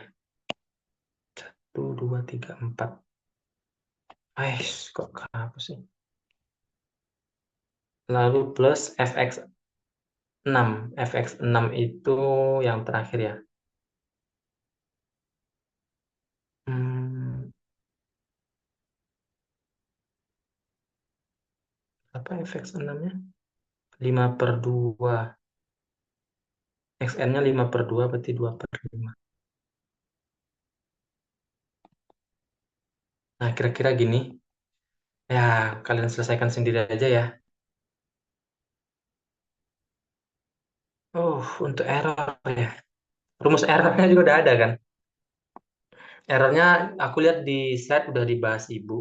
1, 2, 3, 4. Kok apa sih? Lalu plus Fx. 6. Fx6 itu yang terakhir ya. Hmm, apa Fx6-nya? 5/2. Xn-nya 5/2 berarti 2/5. Nah, kira-kira gini. Ya, kalian selesaikan sendiri aja ya. Untuk error ya. Rumus errornya juga udah ada kan? Errornya aku lihat di slide udah dibahas Ibu.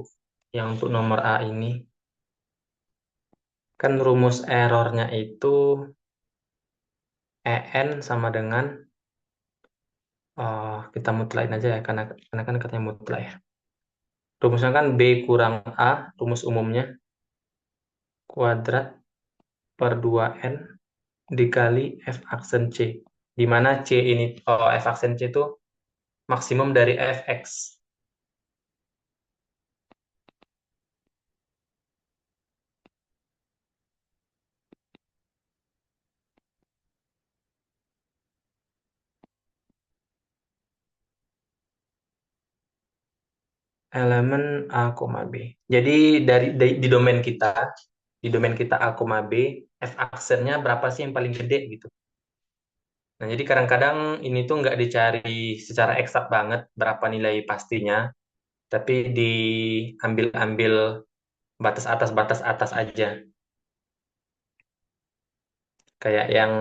Yang untuk nomor A ini. Kan rumus errornya itu EN sama dengan, kita mutlain aja ya, karena kan katanya mutlak ya. Rumusnya kan B kurang A, rumus umumnya, kuadrat per 2N dikali F aksen C. Di mana C ini, F aksen C itu maksimum dari Fx. Elemen A, B. Jadi di domain kita, A, B, F aksennya berapa sih yang paling gede gitu. Nah, jadi kadang-kadang ini tuh nggak dicari secara eksak banget berapa nilai pastinya, tapi diambil-ambil batas atas aja. Kayak yang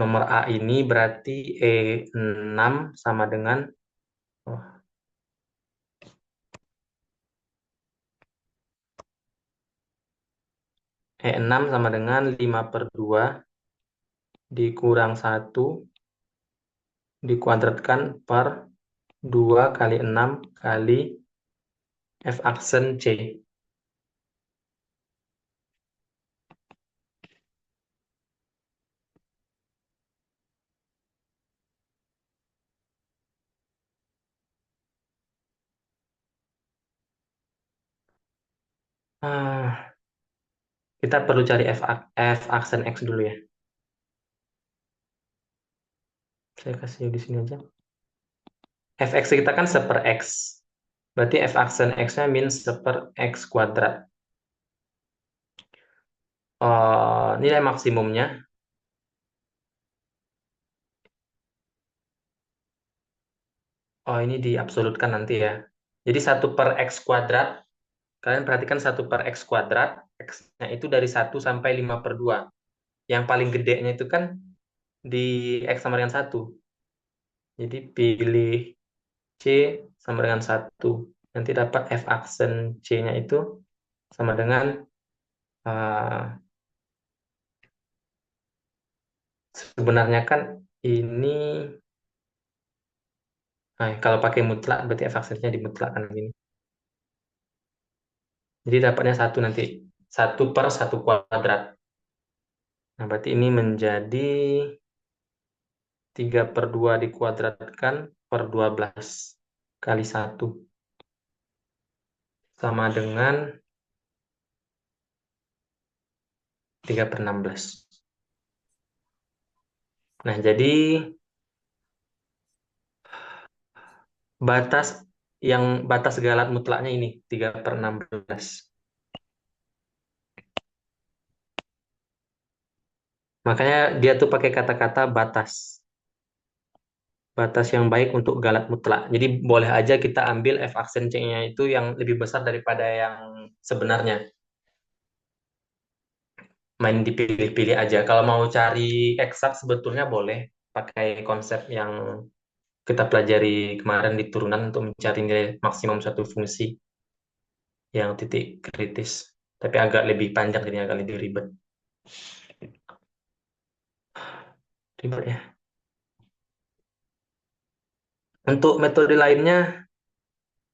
nomor A ini berarti E6 sama dengan, oh, E6 sama dengan 5/2 dikurang 1 dikuadratkan per 2 kali 6 kali F aksen C. Ah, kita perlu cari F aksen X dulu ya. Saya kasih di sini aja. Fx kita kan 1/X. Berarti F aksen X-nya min 1/X kuadrat. Nilai maksimumnya, ini diabsolutkan nanti ya. Jadi 1/X kuadrat, kalian perhatikan 1/X kuadrat, X-nya itu dari 1 sampai 5/2. Yang paling gedenya itu kan di X sama dengan 1. Jadi pilih C sama dengan 1. Nanti dapat F aksen C-nya itu sama dengan, uh, sebenarnya kan ini, nah, kalau pakai mutlak berarti F aksennya dimutlakkan gini. Jadi dapatnya 1 nanti. 1/1 kuadrat. Nah, berarti ini menjadi 3/2 dikuadratkan per 12 kali 1. Sama dengan 3/16. Nah, jadi batas batas galat mutlaknya ini 3/16. Makanya dia tuh pakai kata-kata batas. Batas yang baik untuk galat mutlak. Jadi boleh aja kita ambil F aksen C-nya itu yang lebih besar daripada yang sebenarnya. Main dipilih-pilih aja. Kalau mau cari eksak sebetulnya boleh pakai konsep yang kita pelajari kemarin di turunan untuk mencari nilai maksimum satu fungsi yang titik kritis. Tapi agak lebih panjang jadi agak lebih ribet. Ribet ya. Untuk metode lainnya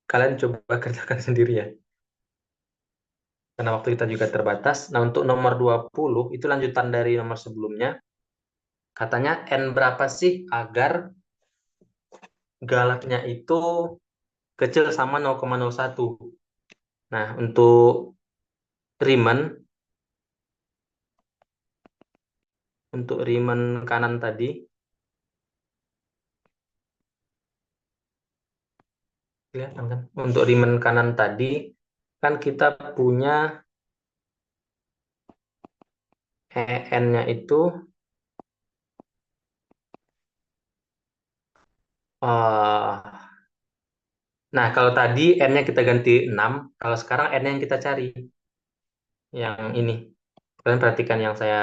kalian coba kerjakan sendiri ya. Karena waktu kita juga terbatas. Nah, untuk nomor 20 itu lanjutan dari nomor sebelumnya. Katanya N berapa sih agar galaknya itu kecil sama 0,01. Nah, untuk Riemann Untuk Riemann kanan tadi, kelihatan kan? Untuk Riemann kanan tadi, kan kita punya EN-nya itu, eh nah kalau tadi N-nya kita ganti 6, kalau sekarang N-nya yang kita cari, yang ini. Kalian perhatikan yang saya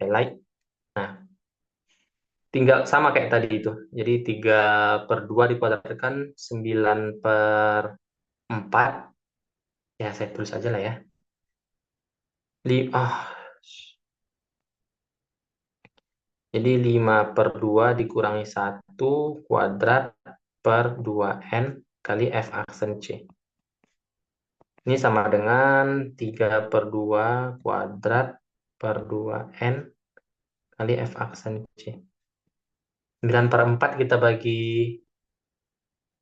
highlight. Nah, tinggal sama kayak tadi itu. Jadi 3/2 dikuadratkan 9/4. Ya, saya tulis aja lah ya. Jadi 5/2 dikurangi 1 kuadrat per 2N kali F aksen C. Ini sama dengan 3/2 kuadrat per 2N kali F aksen C. 9/4 kita bagi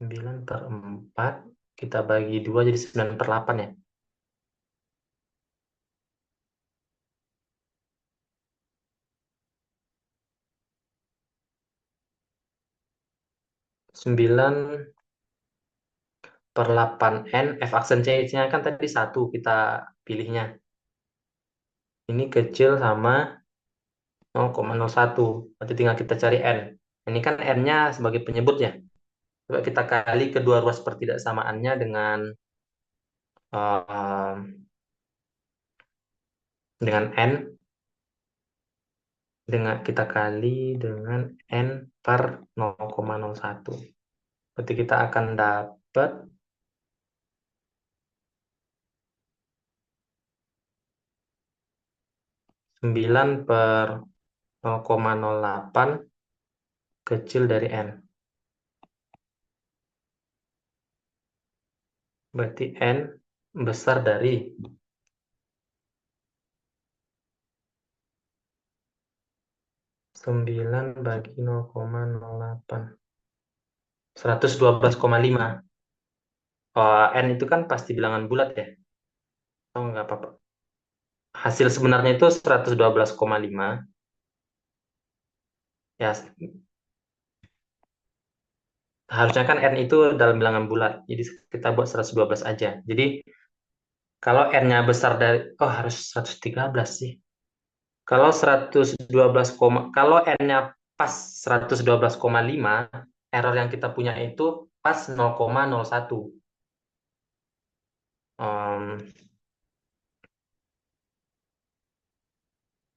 9/4 kita bagi 2 jadi 9/8 ya. 9/8N F aksen C-nya kan tadi 1 kita pilihnya. Ini kecil sama 0,01. Berarti tinggal kita cari N. Ini kan N-nya sebagai penyebutnya. Coba kita kali kedua ruas pertidaksamaannya eh, dengan N, dengan kita kali dengan N per 0,01. Berarti kita akan dapat 9/0,08 kecil dari N. Berarti N besar dari 9 bagi 0,08. 112,5. Oh, N itu kan pasti bilangan bulat ya. Oh, nggak apa-apa. Hasil sebenarnya itu 112,5. Ya, harusnya kan N itu dalam bilangan bulat. Jadi kita buat 112 aja. Jadi kalau N-nya besar dari, oh harus 113 sih. Kalau 112, kalau N-nya pas 112,5, error yang kita punya itu pas 0,01. Em,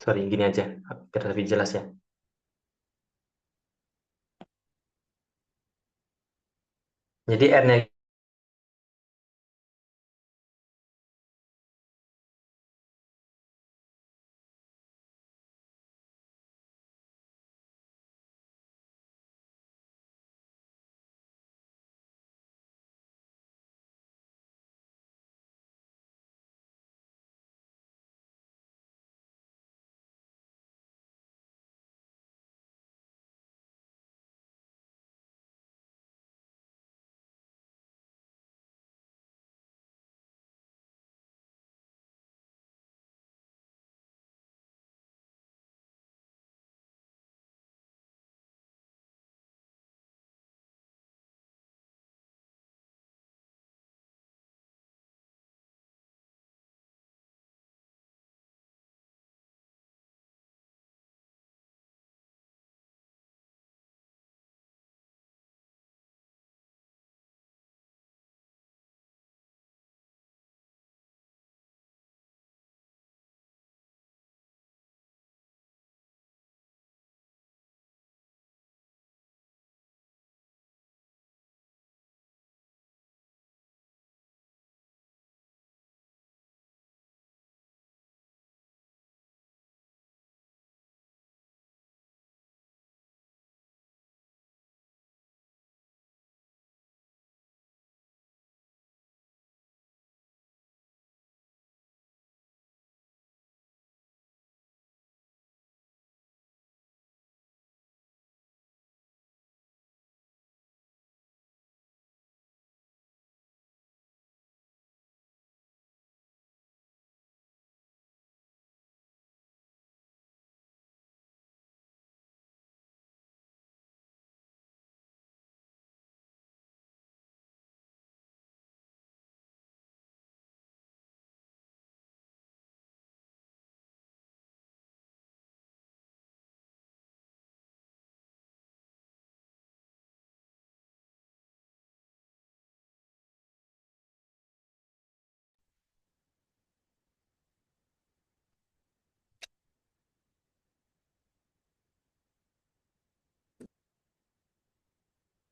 Sorry, gini aja, biar lebih jelas ya. Jadi R-nya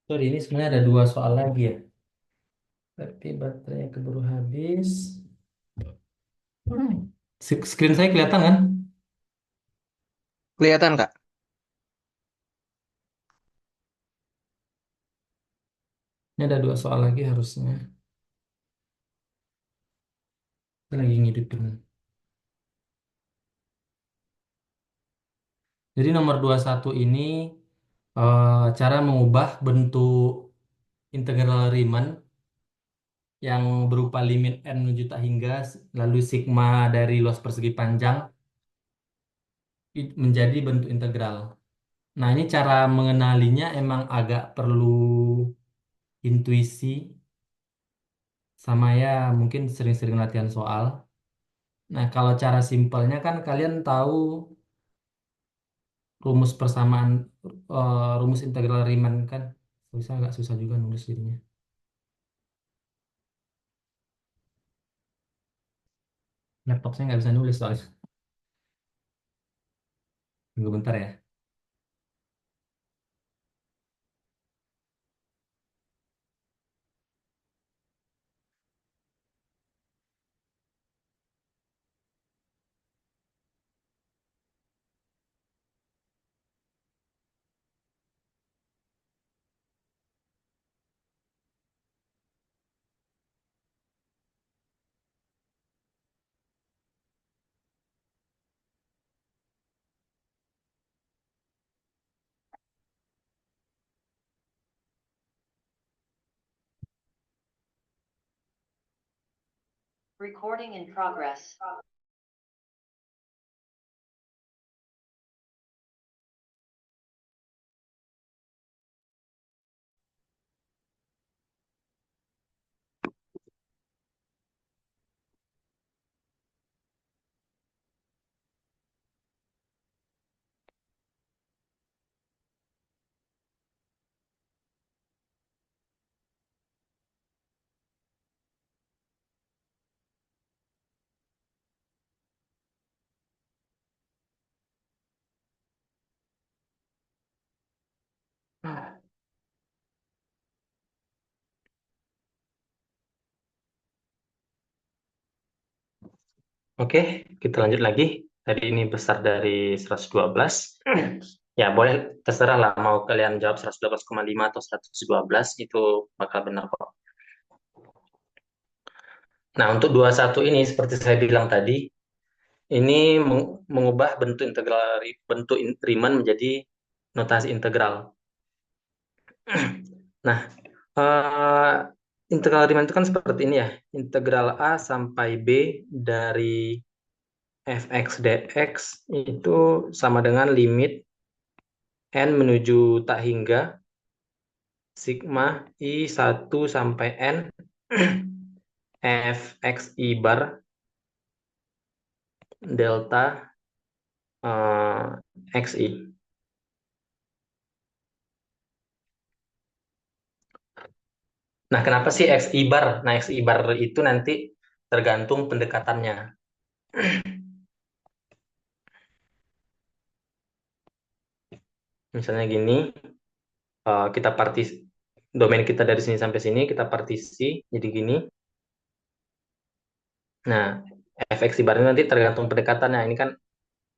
Sorry, ini sebenarnya ada dua soal lagi ya. Tapi baterainya keburu habis. Screen saya kelihatan kan? Kelihatan, Kak? Ini ada dua soal lagi harusnya. Saya lagi ngidupin. Jadi nomor 21 ini cara mengubah bentuk integral Riemann yang berupa limit n menuju tak hingga lalu sigma dari luas persegi panjang menjadi bentuk integral. Nah, ini cara mengenalinya emang agak perlu intuisi sama ya mungkin sering-sering latihan soal. Nah, kalau cara simpelnya kan kalian tahu rumus persamaan rumus integral Riemann kan. Susah agak susah juga nulis jadinya. Laptop saya nggak bisa nulis soalnya. Tunggu bentar ya. Recording in progress. Oke, kita lanjut lagi. Tadi ini besar dari 112. Ya, boleh terserah lah mau kalian jawab 112,5 atau 112 itu bakal benar kok. Nah, untuk 21 ini seperti saya bilang tadi, ini mengubah bentuk integral Riemann menjadi notasi integral. Nah, eh, integral Riemann itu kan seperti ini ya. Integral A sampai B dari fx dx itu sama dengan limit n menuju tak hingga sigma i1 sampai n fxi bar delta xi. Nah, kenapa sih xi bar? Nah, xi bar itu nanti tergantung pendekatannya. Misalnya gini, kita domain kita dari sini sampai sini kita partisi jadi gini. Nah, fxi bar ini nanti tergantung pendekatannya. Ini kan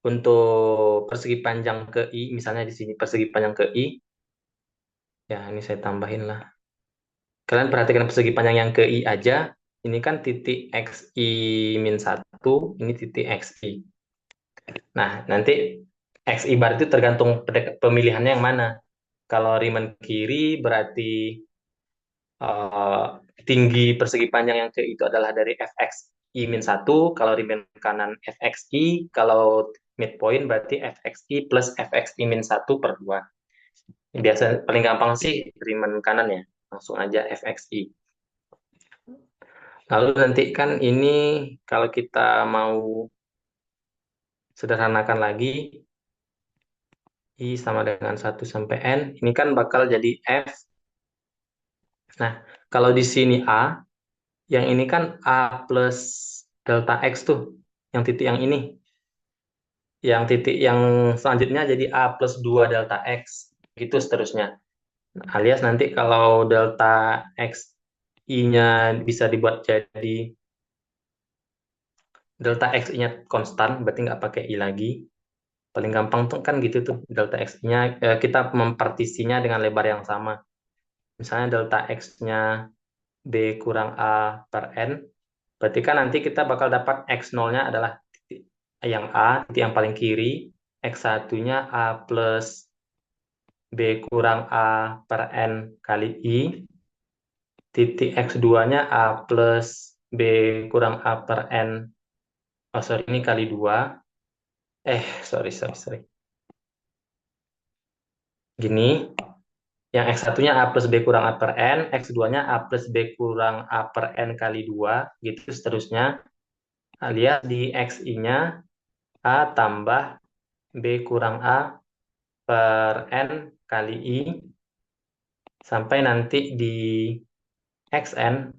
untuk persegi panjang ke i, misalnya di sini persegi panjang ke i, ya ini saya tambahin lah. Kalian perhatikan persegi panjang yang ke i aja. Ini kan titik xi min 1, ini titik xi. Nah, nanti xi bar itu tergantung pemilihannya yang mana. Kalau Riemann kiri berarti eh, tinggi persegi panjang yang ke itu adalah dari fx i min 1, kalau Riemann kanan fxi, kalau midpoint berarti fxi plus fxi min 1/2. Biasa paling gampang sih Riemann kanan ya, langsung aja fxi. Lalu nanti kan ini kalau kita mau sederhanakan lagi, i sama dengan 1 sampai n, ini kan bakal jadi f. Nah, kalau di sini a, yang ini kan A plus delta X tuh, yang titik yang ini. Yang titik yang selanjutnya jadi A plus 2 delta X. Gitu seterusnya. Alias nanti kalau delta x i-nya bisa dibuat jadi delta x i-nya konstan, berarti nggak pakai i lagi. Paling gampang tuh kan gitu tuh, delta x i-nya kita mempartisinya dengan lebar yang sama. Misalnya delta x-nya b kurang a per n, berarti kan nanti kita bakal dapat x0-nya adalah titik yang a, titik yang paling kiri, x1-nya a plus b kurang a per n kali i, titik x2-nya a plus b kurang a per n, oh sorry ini kali 2, sorry. Gini, yang x1-nya a plus b kurang a per n, x2-nya a plus b kurang a per n kali 2, gitu seterusnya. Alias di xi-nya a tambah b kurang a per n kali i, sampai nanti di xn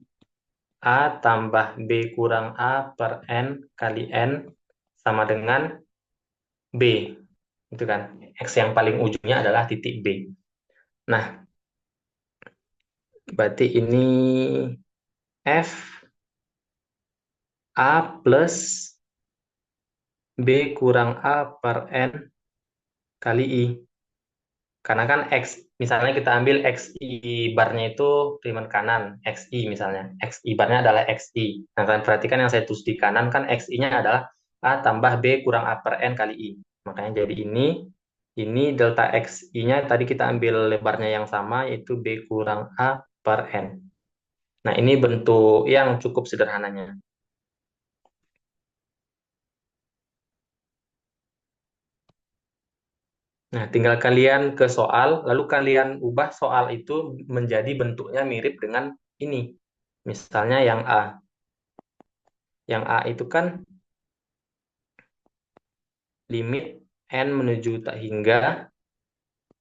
a tambah b kurang a per n kali n sama dengan b. Itu kan, x yang paling ujungnya adalah titik b. Nah, berarti ini f a plus b kurang a per n kali i. Karena kan x, misalnya kita ambil xi barnya itu primer kanan, xi misalnya. Xi barnya adalah xi. Nah, kalian perhatikan yang saya tulis di kanan kan xi-nya adalah a tambah b kurang a per n kali i. Makanya jadi ini delta xi-nya tadi kita ambil lebarnya yang sama, yaitu b kurang a per n. Nah, ini bentuk yang cukup sederhananya. Nah, tinggal kalian ke soal, lalu kalian ubah soal itu menjadi bentuknya mirip dengan ini. Misalnya yang A. Yang A itu kan limit n menuju tak hingga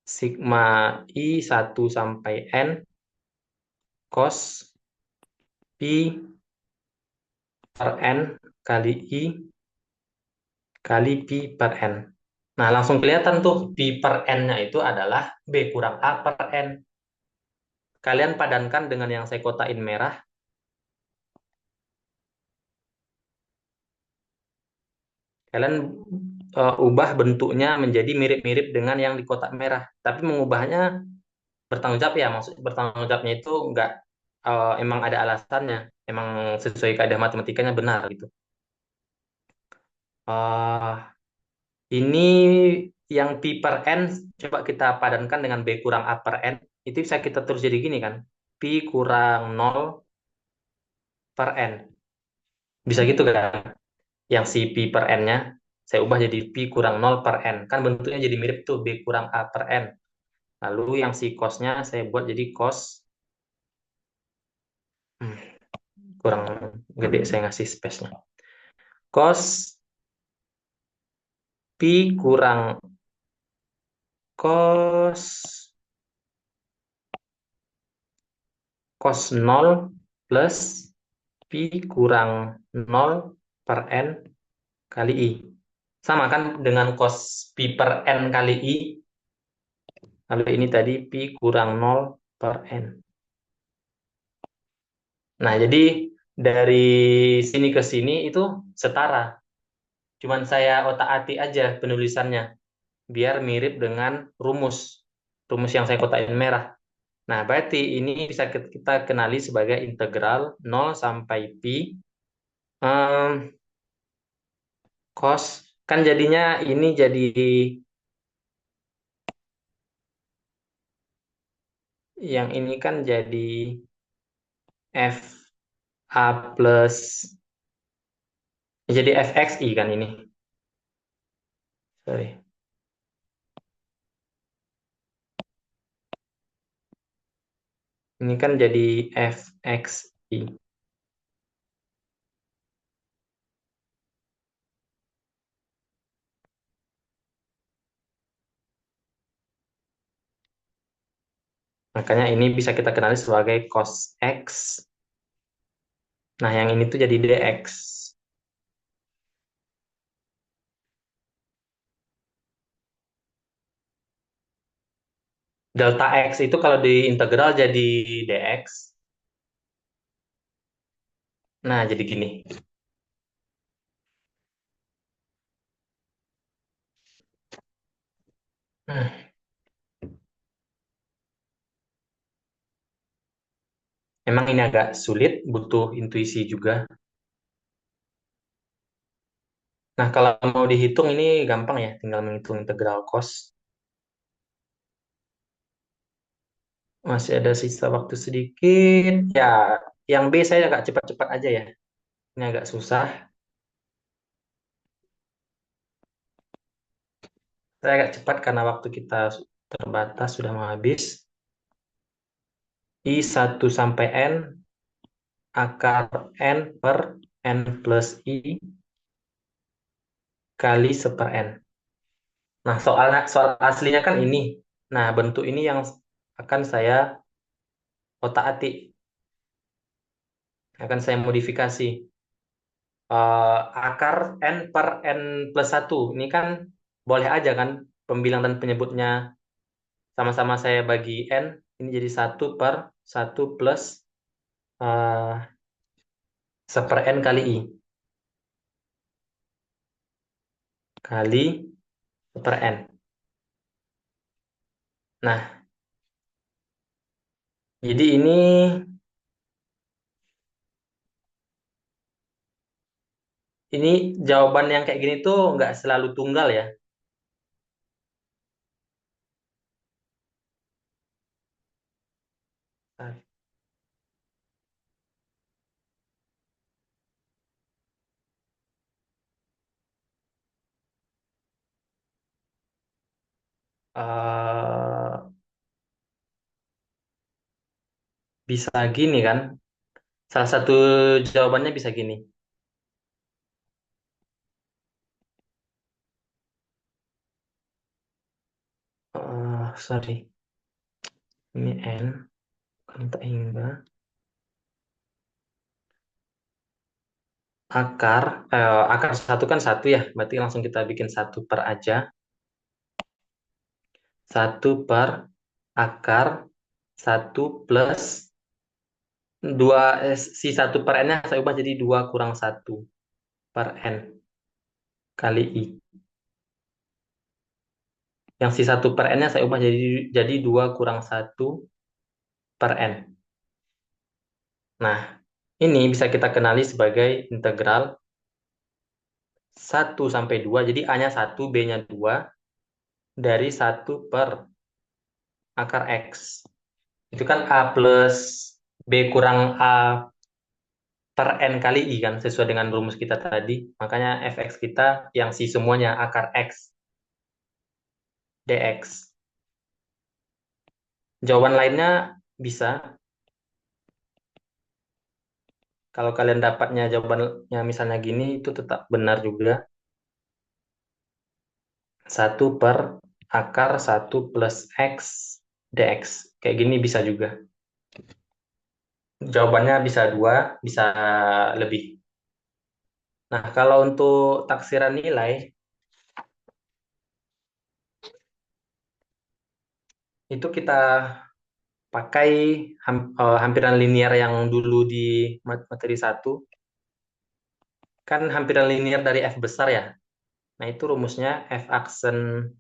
sigma i 1 sampai n cos pi per n kali i kali pi per n. Nah, langsung kelihatan tuh pi per n-nya itu adalah b kurang a per n. Kalian padankan dengan yang saya kotain merah. Kalian ubah bentuknya menjadi mirip-mirip dengan yang di kotak merah. Tapi mengubahnya bertanggung jawab ya, maksud bertanggung jawabnya itu enggak emang ada alasannya, emang sesuai kaidah matematikanya benar gitu. Eh, ini yang pi per n coba kita padankan dengan b kurang a per n, itu bisa kita terus jadi gini kan, pi kurang 0 per n. Bisa gitu kan? Yang si pi per n-nya saya ubah jadi pi kurang 0 per n. Kan bentuknya jadi mirip tuh b kurang a per n. Lalu yang si cos-nya saya buat jadi cos, hmm, kurang gede saya ngasih space-nya. Cos pi kurang cos cos 0 plus pi kurang 0 per n kali i. Sama kan dengan cos pi per n kali i. Lalu ini tadi pi kurang 0 per n. Nah, jadi dari sini ke sini itu setara. Cuman saya otak-atik aja penulisannya, biar mirip dengan rumus yang saya kotain merah. Nah, berarti ini bisa kita kenali sebagai integral 0 sampai pi cos, kan jadinya ini jadi yang ini kan jadi f a plus, jadi fxi kan ini. Sorry. Ini kan jadi fxi. Makanya ini bisa kita kenali sebagai cos x. Nah, yang ini tuh jadi dx. Delta X itu kalau diintegral jadi dx. Nah, jadi gini. Hmm, Emang ini agak sulit, butuh intuisi juga. Nah, kalau mau dihitung ini gampang ya, tinggal menghitung integral cos. Masih ada sisa waktu sedikit. Ya, yang B saya agak cepat-cepat aja ya. Ini agak susah. Saya agak cepat karena waktu kita terbatas, sudah mau habis. I1 sampai N, akar N per N plus I kali seper N. Nah, soal aslinya kan ini. Nah, bentuk ini yang akan saya otak-atik, akan saya modifikasi. Akar N per N plus 1. Ini kan boleh aja kan pembilang dan penyebutnya sama-sama saya bagi N. Ini jadi 1/1 plus eh, seper N kali I. Kali seper N. Nah, jadi ini jawaban yang kayak gini tuh nggak selalu tunggal ya. Eh, Bisa gini kan? Salah satu jawabannya bisa gini. Sorry, ini N kan tak hingga akar satu kan satu ya, berarti langsung kita bikin satu per aja. Satu per akar satu plus dua, si satu per n-nya saya ubah jadi 2 kurang 1 per n kali i. Yang si satu per n-nya saya ubah jadi 2 kurang 1 per n. Nah, ini bisa kita kenali sebagai integral 1 sampai 2. Jadi A-nya 1, B-nya 2 dari 1 per akar X. Itu kan A plus B kurang A per N kali I kan, sesuai dengan rumus kita tadi. Makanya fx kita yang si semuanya akar X dx. Jawaban lainnya bisa, kalau kalian dapatnya jawabannya misalnya gini, itu tetap benar juga. 1 per akar 1 plus X dx. Kayak gini bisa juga. Jawabannya bisa 2, bisa lebih. Nah, kalau untuk taksiran nilai, itu kita pakai hampiran linear yang dulu di materi 1. Kan hampiran linear dari F besar ya. Nah, itu rumusnya F aksen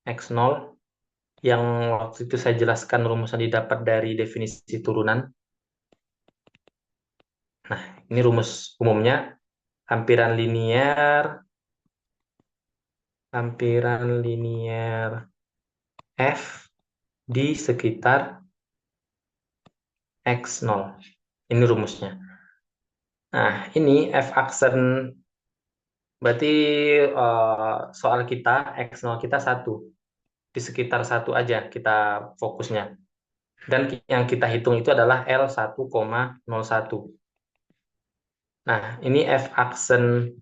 X0 yang waktu itu saya jelaskan rumusnya didapat dari definisi turunan. Nah, ini rumus umumnya. Hampiran linear F di sekitar X0. Ini rumusnya. Nah, ini F aksen berarti soal kita X0 kita 1. Di sekitar 1 aja kita fokusnya. Dan yang kita hitung itu adalah L1,01. Nah, ini F aksen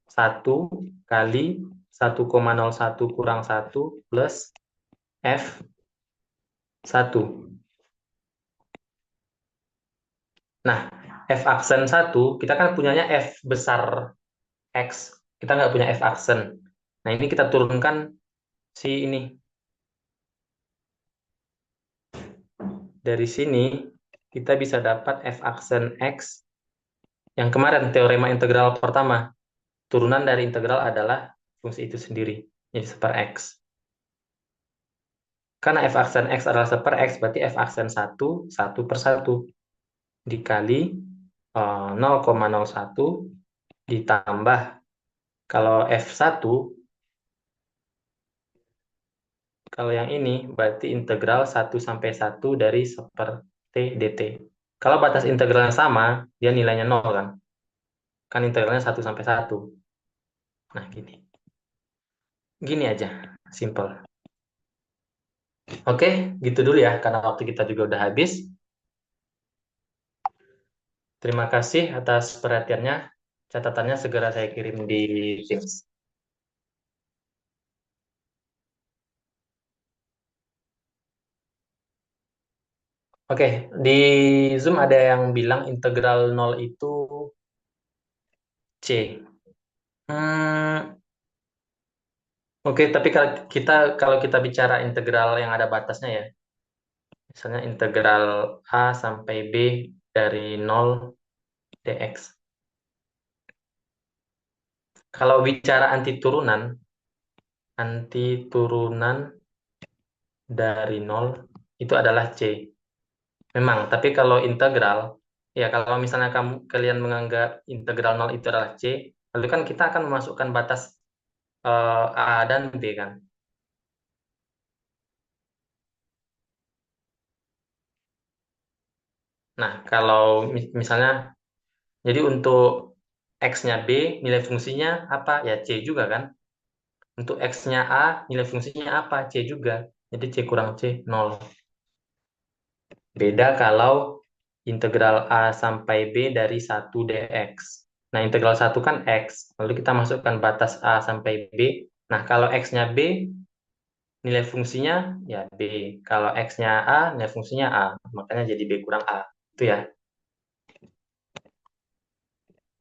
1 kali 1,01 kurang 1 plus F1. Nah, F aksen 1, kita kan punyanya F besar X. Kita nggak punya F aksen. Nah, ini kita turunkan si ini. dari sini kita bisa dapat f aksen x yang kemarin teorema integral pertama. Turunan dari integral adalah fungsi itu sendiri, jadi seper x. Karena f aksen x adalah seper x, berarti f aksen 1, 1/1 dikali 0,01 ditambah, kalau f1, kalau yang ini berarti integral 1/1 dari seper t dt. Kalau batas integralnya sama, dia nilainya 0 kan? Kan integralnya 1/1. Nah, gini. Gini aja, simple. Oke, gitu dulu ya, karena waktu kita juga udah habis. Terima kasih atas perhatiannya. Catatannya segera saya kirim di Teams. Oke, di Zoom ada yang bilang integral 0 itu C. Hmm, oke, tapi kalau kita bicara integral yang ada batasnya ya, misalnya integral A sampai B dari 0 dx. Kalau bicara anti turunan dari 0 itu adalah C. Memang, tapi kalau integral, ya kalau misalnya kalian menganggap integral 0 itu adalah C, lalu kan kita akan memasukkan batas A dan B kan. Nah, kalau misalnya, jadi untuk X-nya B, nilai fungsinya apa? Ya C juga kan. Untuk X-nya A, nilai fungsinya apa? C juga. Jadi C kurang C, 0. Beda kalau integral A sampai B dari 1 dx. Nah, integral 1 kan X. Lalu kita masukkan batas A sampai B. Nah, kalau X-nya B, nilai fungsinya ya B. Kalau X-nya A, nilai fungsinya A. Makanya jadi B kurang A. Itu ya.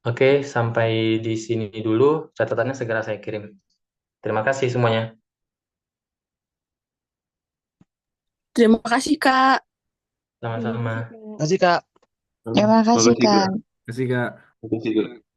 Oke, sampai di sini dulu. Catatannya segera saya kirim. Terima kasih semuanya. Terima kasih, Kak. Sama-sama. Kasih Kak. Terima kasih, Makasih, Kak. Kak. Makasih, Kak. Terima kasih, Kak.